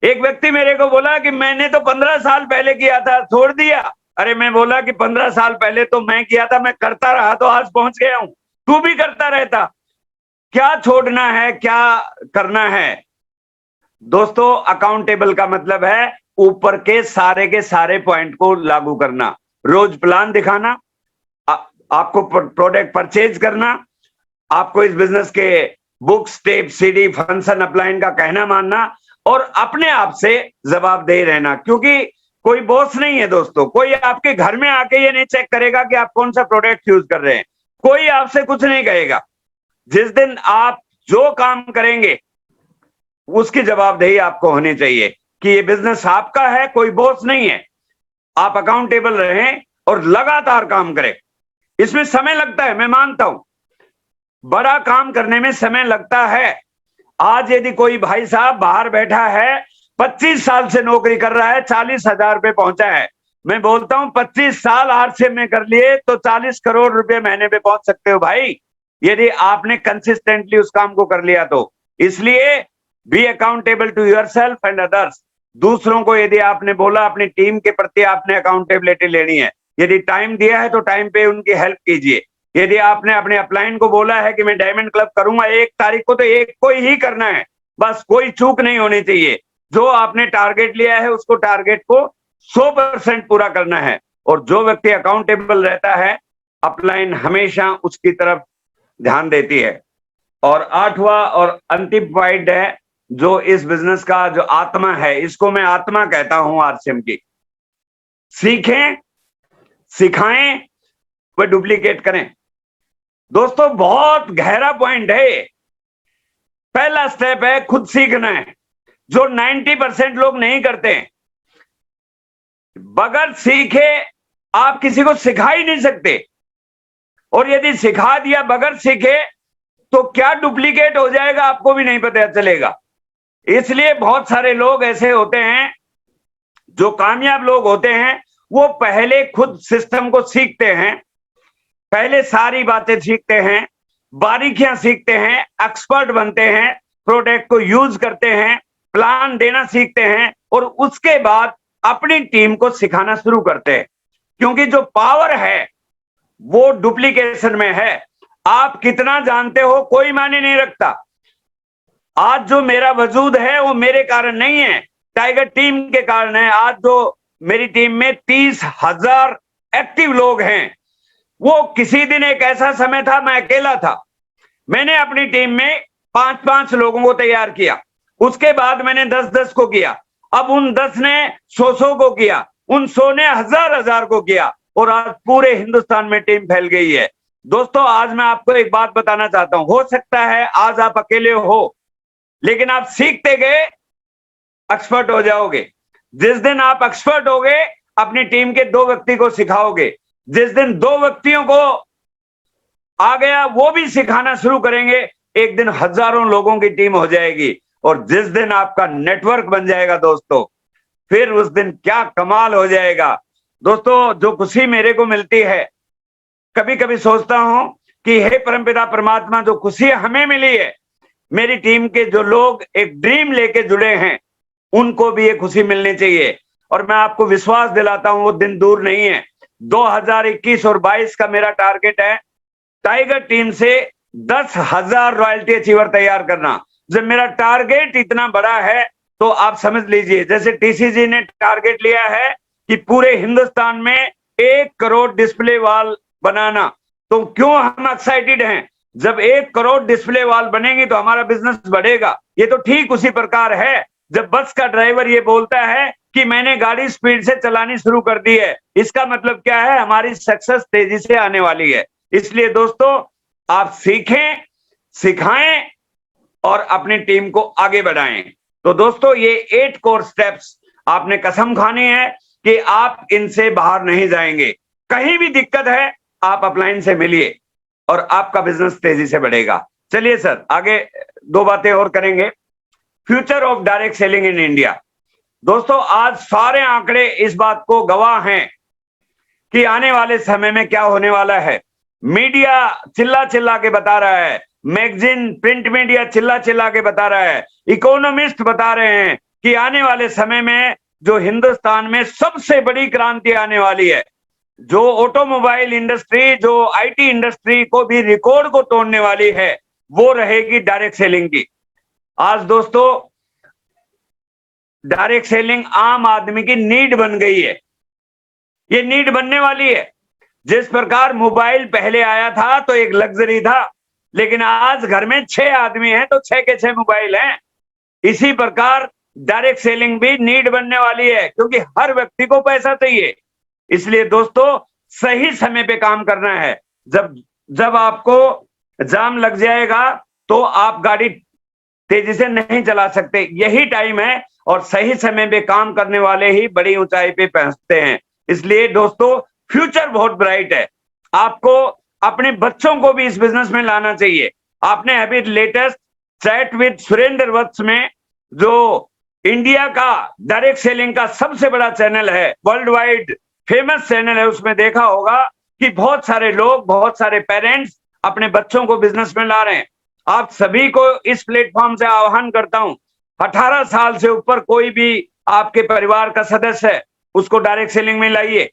एक व्यक्ति मेरे को बोला कि मैंने तो 15 साल पहले किया था, छोड़ दिया। अरे मैं बोला कि 15 साल पहले तो मैं किया था, मैं करता रहा तो आज पहुंच गया हूं, तू भी करता रहता। क्या छोड़ना है, क्या करना है? दोस्तों, अकाउंटेबल का मतलब है ऊपर के सारे पॉइंट को लागू करना, रोज प्लान दिखाना, आपको प्रोडक्ट परचेज करना, आपको इस बिजनेस के books, tape, CD, function upline का कहना मानना और अपने आप से जवाबदेह रहना। क्योंकि कोई बॉस नहीं है दोस्तों, कोई आपके घर में आके ये नहीं चेक करेगा कि आप कौन सा प्रोडक्ट यूज कर रहे हैं, कोई आपसे कुछ नहीं कहेगा। जिस दिन आप जो काम करेंगे उसकी जवाबदेही आपको होनी चाहिए कि ये बिजनेस आपका है, कोई बॉस नहीं है। आप अकाउंटेबल रहें और लगातार काम करें। इसमें समय लगता है, मैं मानता हूं, बड़ा काम करने में समय लगता है। आज यदि कोई भाई साहब बाहर बैठा है, 25 साल से नौकरी कर रहा है, 40,000 पे पहुंचा है, मैं बोलता हूं 25 साल आरसीएम में कर लिए तो 40 करोड़ रुपए महीने पे पहुंच सकते हो भाई, यदि आपने कंसिस्टेंटली उस काम को कर लिया तो। इसलिए be accountable to yourself and others. दूसरों को यदि आपने बोला, अपनी टीम के प्रति आपने अकाउंटेबिलिटी लेनी है। यदि टाइम दिया है तो टाइम पे उनकी हेल्प कीजिए। यदि आपने अपने अपलाइन को बोला है कि मैं डायमंड क्लब करूंगा 1 तारीख को, तो 1 को ही करना है, बस कोई चूक नहीं होनी चाहिए। जो आपने टारगेट लिया है उसको टारगेट को 100% पूरा करना है। और जो व्यक्ति अकाउंटेबल रहता है, अपलाइन हमेशा उसकी तरफ ध्यान देती है। और 8वां और अंतिम पॉइंट है जो इस बिजनेस का जो आत्मा है, इसको मैं आत्मा कहता हूं आरसीएम की। सीखें, सिखाएं, व डुप्लीकेट करें। दोस्तों बहुत गहरा पॉइंट है। पहला स्टेप है खुद सीखना है, जो 90% लोग नहीं करते हैं। बगैर सीखे आप किसी को सिखा ही नहीं सकते, और यदि सिखा दिया बगैर सीखे तो क्या डुप्लीकेट हो जाएगा आपको भी नहीं पता चलेगा। इसलिए बहुत सारे लोग ऐसे होते हैं, जो कामयाब लोग होते हैं, वो पहले खुद सिस्टम को सीखते हैं, पहले सारी बातें सीखते हैं, बारीकियां सीखते हैं, एक्सपर्ट बनते हैं, प्रोडक्ट को यूज करते हैं, प्लान देना सीखते हैं, और उसके बाद अपनी टीम को सिखाना शुरू करते हैं। क्योंकि जो पावर है वो डुप्लीकेशन में है। आप कितना जानते हो कोई मायने नहीं रखता। आज जो मेरा वजूद है वो मेरे कारण नहीं है, टाइगर टीम के कारण है। आज जो मेरी टीम में 30,000 एक्टिव लोग हैं, वो किसी दिन एक ऐसा समय था मैं अकेला था, मैंने अपनी टीम में 5-5 लोगों को तैयार किया, उसके बाद मैंने 10-10 को किया, अब उन 10 ने 100-100 को किया, उन 100 ने 1000-1000 को किया, और आज पूरे हिंदुस्तान में टीम फैल गई है। दोस्तों आज मैं आपको एक बात बताना चाहता हूं, हो सकता है आज आप अकेले हो, लेकिन आप सीखते गए एक्सपर्ट हो जाओगे। जिस दिन आप एक्सपर्ट हो गए, अपनी टीम के 2 व्यक्ति को सिखाओगे, जिस दिन 2 व्यक्तियों को आ गया वो भी सिखाना शुरू करेंगे, एक दिन हजारों लोगों की टीम हो जाएगी। और जिस दिन आपका नेटवर्क बन जाएगा दोस्तों, फिर उस दिन क्या कमाल हो जाएगा। दोस्तों जो खुशी मेरे को मिलती है, कभी कभी सोचता हूं कि हे परमपिता परमात्मा, जो खुशी हमें मिली है, मेरी टीम के जो लोग एक ड्रीम लेके जुड़े हैं, उनको भी ये खुशी मिलनी चाहिए। और मैं आपको विश्वास दिलाता हूं वो दिन दूर नहीं है। 2021 और 22 का मेरा टारगेट है टाइगर टीम से 10,000 रॉयल्टी अचीवर तैयार करना। जब मेरा टारगेट इतना बड़ा है तो आप समझ लीजिए, जैसे टीसीजी ने टारगेट लिया है कि पूरे हिंदुस्तान में 1 करोड़ डिस्प्ले वॉल बनाना, तो क्यों हम एक्साइटेड हैं। जब 1 करोड़ डिस्प्ले वॉल बनेंगे तो हमारा बिजनेस बढ़ेगा। ये तो ठीक उसी प्रकार है जब बस का ड्राइवर ये बोलता है कि मैंने गाड़ी स्पीड से चलानी शुरू कर दी है, इसका मतलब क्या है, हमारी सक्सेस तेजी से आने वाली है। इसलिए दोस्तों आप सीखें, सिखाएं और अपनी टीम को आगे बढ़ाएं। तो दोस्तों ये 8 कोर स्टेप्स आपने कसम खानी है कि आप इनसे बाहर नहीं जाएंगे। कहीं भी दिक्कत है आप अपलाइन से मिलिए और आपका बिजनेस तेजी से बढ़ेगा। चलिए सर आगे 2 बातें और करेंगे। Future of direct selling in India. दोस्तों आज सारे आंकड़े इस बात को गवाह हैं कि आने वाले समय में क्या होने वाला है। मीडिया चिल्ला चिल्ला के बता रहा है, मैगजीन प्रिंट मीडिया चिल्ला चिल्ला के बता रहा है, इकोनॉमिस्ट बता रहे हैं कि आने वाले समय में जो हिंदुस्तान में सबसे बड़ी क्रांति आने वाली है, जो ऑटोमोबाइल इंडस्ट्री, जो आईटी इंडस्ट्री को भी रिकॉर्ड को तोड़ने वाली है, वो रहेगी डायरेक्ट सेलिंग की। आज दोस्तों डायरेक्ट सेलिंग आम आदमी की नीड बन गई है, ये नीड बनने वाली है। जिस प्रकार मोबाइल पहले आया था तो एक लग्जरी था, लेकिन आज घर में 6 आदमी हैं तो 6 के 6 मोबाइल हैं। इसी प्रकार डायरेक्ट सेलिंग भी नीड बनने वाली है, क्योंकि हर व्यक्ति को पैसा चाहिए। इसलिए दोस्तों सही समय पे काम करना है। जब आपको जाम लग जाएगा तो आप गाड़ी तेजी से नहीं चला सकते। यही टाइम है और सही समय पे काम करने वाले ही बड़ी ऊंचाई पे पहुंचते हैं। इसलिए दोस्तों फ्यूचर बहुत ब्राइट है। आपको अपने बच्चों को भी इस बिजनेस में लाना चाहिए। आपने अभी लेटेस्ट चैट विद सुरेंद्र वत्स में, जो इंडिया का डायरेक्ट सेलिंग का सबसे बड़ा चैनल है, वर्ल्ड वाइड फेमस चैनल है, उसमें देखा होगा कि बहुत सारे लोग, बहुत सारे पेरेंट्स अपने बच्चों को बिजनेस में ला रहे हैं। आप सभी को इस प्लेटफॉर्म से आह्वान करता हूं, 18 साल से ऊपर कोई भी आपके परिवार का सदस्य है, उसको डायरेक्ट सेलिंग में लाइए,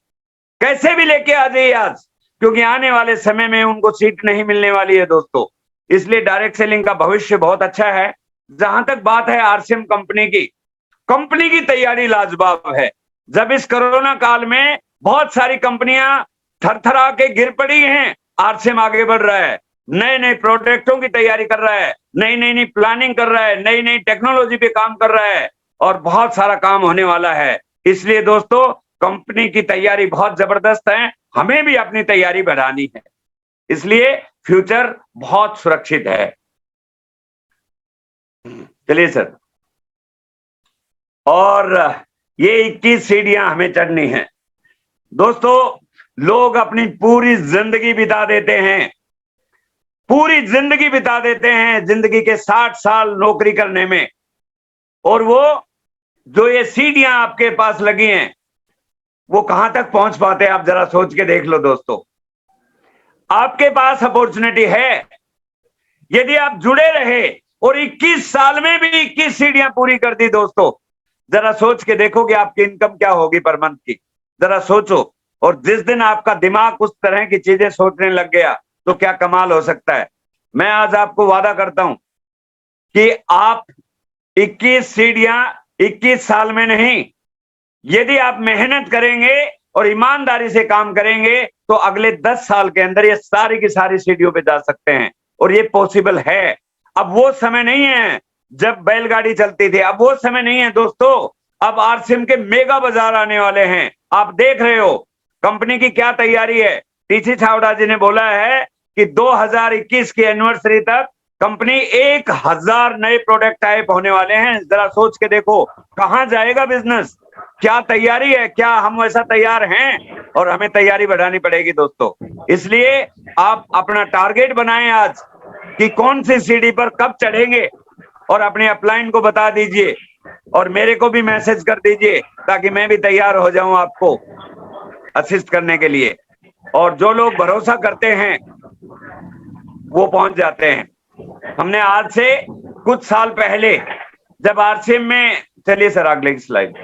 कैसे भी लेके आ जाइए आज, क्योंकि आने वाले समय में उनको सीट नहीं मिलने वाली है दोस्तों। इसलिए डायरेक्ट सेलिंग का भविष्य बहुत अच्छा है। जहां तक बात है आरसीएम कंपनी की तैयारी लाजवाब है। जब इस कोरोना काल में बहुत सारी कंपनियां थरथरा के गिर पड़ी हैं, आरसीएम आगे बढ़ रहा है, नए नए प्रोडक्टों की तैयारी कर रहा है, नई प्लानिंग कर रहा है, नई टेक्नोलॉजी पे काम कर रहा है और बहुत सारा काम होने वाला है। इसलिए दोस्तों कंपनी की तैयारी बहुत जबरदस्त है, हमें भी अपनी तैयारी बढ़ानी है, इसलिए फ्यूचर बहुत सुरक्षित है। चलिए सर, और ये 21 सीढ़ियां हमें चढ़नी है दोस्तों। लोग अपनी पूरी जिंदगी बिता देते हैं, पूरी जिंदगी बिता देते हैं जिंदगी के 60 साल नौकरी करने में, और वो जो ये सीढ़ियां आपके पास लगी हैं वो कहां तक पहुंच पाते हैं, आप जरा सोच के देख लो दोस्तों। आपके पास अपॉर्चुनिटी है, यदि आप जुड़े रहे और 21 साल में भी 21 सीढ़ियां पूरी कर दी दोस्तों, जरा सोच के देखो कि आपकी इनकम क्या होगी पर मंथ की, जरा सोचो। और जिस दिन आपका दिमाग उस तरह की चीजें सोचने लग गया तो क्या कमाल हो सकता है। मैं आज आपको वादा करता हूं कि आप 21 सीढ़ियां 21 साल में नहीं, यदि आप मेहनत करेंगे और ईमानदारी से काम करेंगे तो अगले 10 साल के अंदर ये सारी की सारी सीढ़ियों पे जा सकते हैं, और ये पॉसिबल है। अब वो समय नहीं है जब बैलगाड़ी चलती थी, अब वो समय नहीं है दोस्तों। अब आरसीएम के मेगा बाजार आने वाले हैं। आप देख रहे हो कंपनी की क्या तैयारी है। टीसी छावड़ा जी ने बोला है कि 2021 की एनिवर्सरी तक कंपनी 1000 नए प्रोडक्ट टाइप होने वाले हैं। जरा सोच के देखो कहां जाएगा बिजनेस, क्या तैयारी है, क्या हम वैसा तैयार हैं, और हमें तैयारी बढ़ानी पड़ेगी दोस्तों। इसलिए आप अपना टारगेट बनाएं आज कि कौन सी सीढ़ी पर कब चढ़ेंगे, और अपने अपलाइन को बता दीजिए और मेरे को भी मैसेज कर दीजिए ताकि मैं भी तैयार हो जाऊं आपको असिस्ट करने के लिए। और जो लोग भरोसा करते हैं वो पहुंच जाते हैं। हमने आज से कुछ साल पहले जब आरसीएम में, चलिए सर अगले की स्लाइड,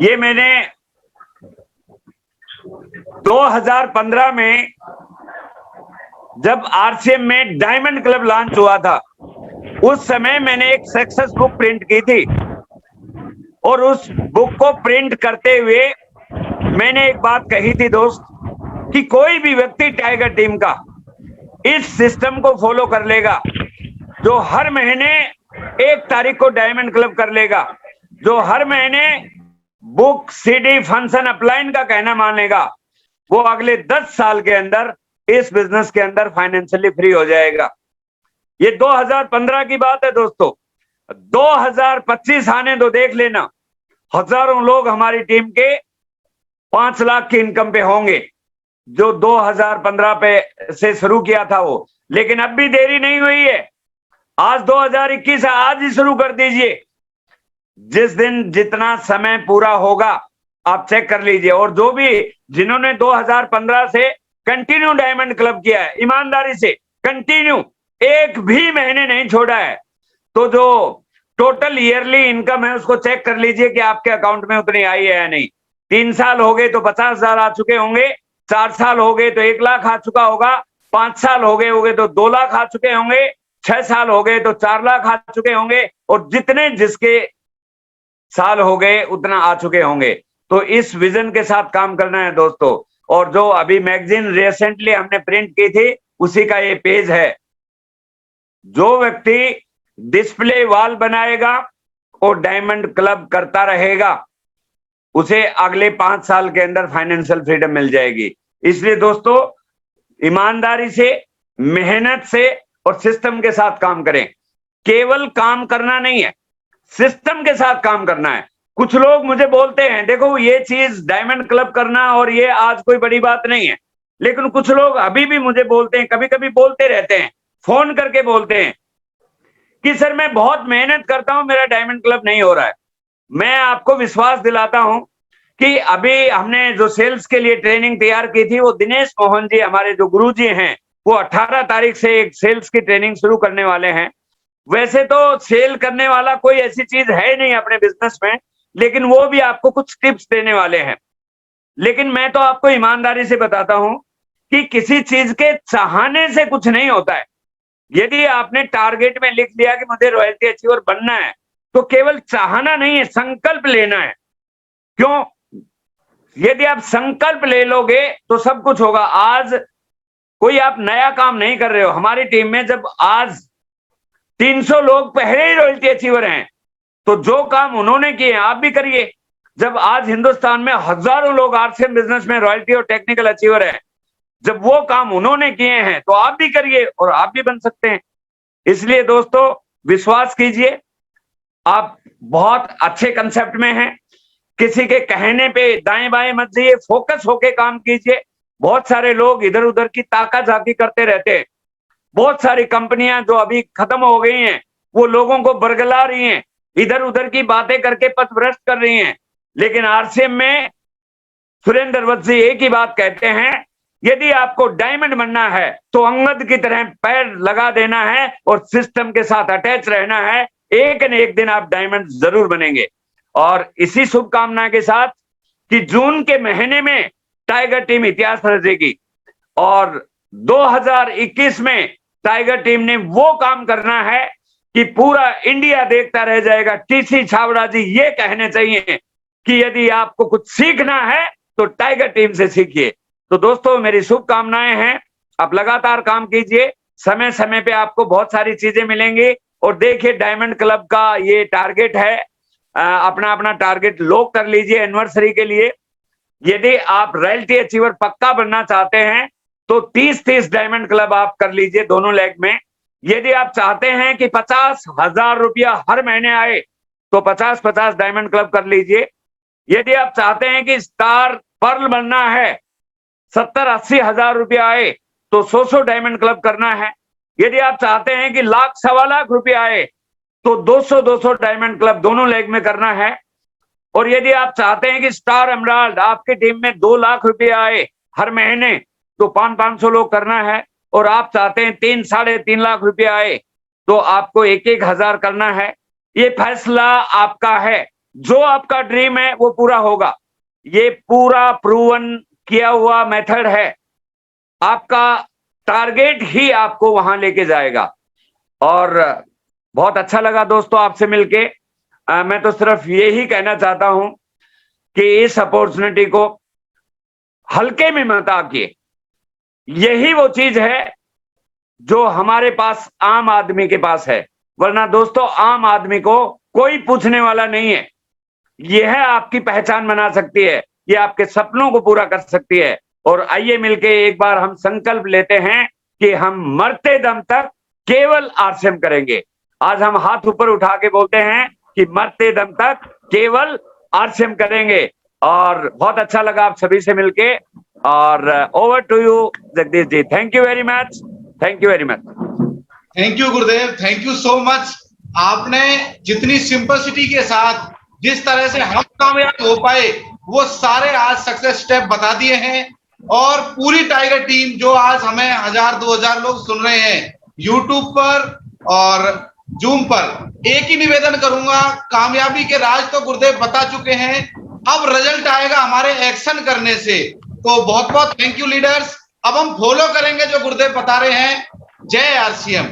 ये मैंने 2015 में जब आरसीएम में डायमंड क्लब लॉन्च हुआ था, उस समय मैंने एक सक्सेस बुक प्रिंट की थी, और उस बुक को प्रिंट करते हुए मैंने एक बात कही थी दोस्त कि कोई भी व्यक्ति टाइगर टीम का इस सिस्टम को फॉलो कर लेगा, जो हर महीने 1 तारीख को डायमंड क्लब कर लेगा, जो हर महीने बुक सीडी फंक्शन अपलाइन का कहना मानेगा, वो अगले 10 साल के अंदर इस बिजनेस के अंदर फाइनेंशियली फ्री हो जाएगा। ये 2015 की बात है दोस्तों। 2025 आने दो, देख लेना हजारों लोग हमारी टीम के 5 लाख की इनकम पे होंगे, जो 2015 पे से शुरू किया था वो। लेकिन अब भी देरी नहीं हुई है, आज 2021 है, आज ही शुरू कर दीजिए। जिस दिन जितना समय पूरा होगा आप चेक कर लीजिए। और जो भी जिन्होंने 2015 से कंटिन्यू डायमंड क्लब किया है, ईमानदारी से कंटिन्यू, एक भी महीने नहीं छोड़ा है, तो जो टोटल ईयरली इनकम है उसको चेक कर लीजिए कि आपके अकाउंट में उतनी आई है या नहीं। 3 साल हो गए तो 50,000 आ चुके होंगे, 4 साल हो गए तो 1 लाख आ चुका होगा, 5 साल हो गए तो 2 लाख आ चुके होंगे, 6 साल हो गए तो 4 लाख आ चुके होंगे, और जितने जिसके साल हो गए उतना आ चुके होंगे। तो इस विजन के साथ काम करना है दोस्तों। और जो अभी मैगजीन रिसेंटली हमने प्रिंट की थी उसी का ये पेज है। जो व्यक्ति डिस्प्ले वॉल बनाएगा और डायमंड क्लब करता रहेगा, उसे अगले 5 साल के अंदर फाइनेंशियल फ्रीडम मिल जाएगी। इसलिए दोस्तों ईमानदारी से मेहनत से और सिस्टम के साथ काम करें। केवल काम करना नहीं है, सिस्टम के साथ काम करना है। कुछ लोग मुझे बोलते हैं, देखो ये चीज डायमंड क्लब करना और ये आज कोई बड़ी बात नहीं है, लेकिन कुछ लोग अभी भी मुझे बोलते हैं, कभी कभी बोलते रहते हैं, फोन करके बोलते हैं कि सर मैं बहुत मेहनत करता हूं, मेरा डायमंड क्लब नहीं हो रहा है। मैं आपको विश्वास दिलाता हूं कि अभी हमने जो सेल्स के लिए ट्रेनिंग तैयार की थी, वो दिनेश मोहन जी हमारे जो गुरुजी हैं, वो 18 तारीख से एक सेल्स की ट्रेनिंग शुरू करने वाले हैं। वैसे तो सेल करने वाला कोई ऐसी चीज है नहीं अपने बिजनेस में, लेकिन वो भी आपको कुछ टिप्स देने वाले हैं। लेकिन मैं तो आपको ईमानदारी से बताता हूं कि किसी चीज के चाहने से कुछ नहीं होता है। यदि आपने टारगेट में लिख लिया कि मुझे रॉयल्टी अचीवर बनना है, तो केवल चाहना नहीं है, संकल्प लेना है। क्यों? यदि आप संकल्प ले लोगे तो सब कुछ होगा। आज कोई आप नया काम नहीं कर रहे हो। हमारी टीम में जब आज 300 लोग पहले ही रॉयल्टी अचीवर हैं, तो जो काम उन्होंने किए आप भी करिए। जब आज हिंदुस्तान में हजारों लोग आरसीएम बिजनेस में रॉयल्टी और टेक्निकल अचीवर हैं, जब वो काम उन्होंने किए हैं तो आप भी करिए और आप भी बन सकते हैं। इसलिए दोस्तों विश्वास कीजिए, आप बहुत अच्छे कंसेप्ट में हैं। किसी के कहने पे दाएं बाएं मत जाइए, फोकस होके काम कीजिए। बहुत सारे लोग इधर उधर की ताका झाकी करते रहते हैं। बहुत सारी कंपनियां जो अभी खत्म हो गई हैं, वो लोगों को बरगला रही हैं, इधर उधर की बातें करके पथभ्रष्ट कर रही हैं। लेकिन आरसीएम में सुरेंद्र वत्स जी एक ही बात कहते हैं, यदि आपको डायमंड बनना है तो अंगद की तरह पैर लगा देना है और सिस्टम के साथ अटैच रहना है। एक न एक दिन आप डायमंड जरूर बनेंगे। और इसी शुभकामना के साथ कि जून के महीने में टाइगर टीम इतिहास रचेगी और 2021 में टाइगर टीम ने वो काम करना है कि पूरा इंडिया देखता रह जाएगा। टीसी छाबड़ा जी ये कहने चाहिए कि यदि आपको कुछ सीखना है तो टाइगर टीम से सीखिए। तो दोस्तों मेरी शुभकामनाएं हैं, आप लगातार काम कीजिए, समय समय पे आपको बहुत सारी चीजें मिलेंगी। और देखिए डायमंड क्लब का ये टारगेट है, अपना अपना टारगेट लॉक कर लीजिए एनिवर्सरी के लिए। यदि आप रॉयल्टी अचीवर पक्का बनना चाहते हैं तो 30-30 डायमंड क्लब आप कर लीजिए दोनों लेग में। यदि आप चाहते हैं कि 50,000 रुपया हर महीने आए तो 50-50 डायमंड क्लब कर लीजिए। यदि आप चाहते हैं कि स्टार पर्ल बनना है, 70-80 हजार रुपया आए तो 100 डायमंड क्लब करना है। यदि आप चाहते हैं कि लाख सवा लाख रुपया आए तो 200 डायमंड क्लब दोनों लेग में करना है। और यदि आप चाहते हैं कि स्टार एमराल्ड आपकी टीम में 2 लाख रुपया आए हर महीने तो 500 लोग करना है। और आप चाहते हैं 3-3.5 लाख रुपया आए तो आपको 1-1 हजार करना है। ये फैसला आपका है, जो आपका ड्रीम है वो पूरा होगा। ये पूरा प्रूवन किया हुआ मेथड है, आपका टारगेट ही आपको वहां लेके जाएगा। और बहुत अच्छा लगा दोस्तों आपसे मिलके। मैं तो सिर्फ यही कहना चाहता हूं कि इस अपॉर्चुनिटी को हल्के में मत आकिए। यही वो चीज है जो हमारे पास आम आदमी के पास है, वरना दोस्तों आम आदमी को कोई पूछने वाला नहीं है। यह आपकी पहचान बना सकती है, ये आपके सपनों को पूरा कर सकती है। और आइए मिलके एक बार हम संकल्प लेते हैं कि हम मरते दम तक केवल आरसीएम करेंगे। आज हम हाथ ऊपर उठा के बोलते हैं कि मरते दम तक केवल आरसीएम करेंगे। और बहुत अच्छा लगा आप सभी से मिलके। और over to you Jagdish ji, thank you very much, thank you very much. Thank you Gurudev, thank you so much. आपने जितनी सिंपलिसिटी के साथ जिस तरह से हम कामयाब हो पाए वो सारे आज सक्सेस स्टेप बता दिए हैं। और पूरी टाइगर टीम जो आज हमें 1000-2000 लोग सुन रहे हैं यूट्यूब पर और जूम पर, एक ही निवेदन करूंगा, कामयाबी के राज तो गुरुदेव बता चुके हैं, अब रिजल्ट आएगा हमारे एक्शन करने से। तो बहुत बहुत थैंक यू लीडर्स। अब हम फॉलो करेंगे जो गुरुदेव बता रहे हैं। जय आरसीएम।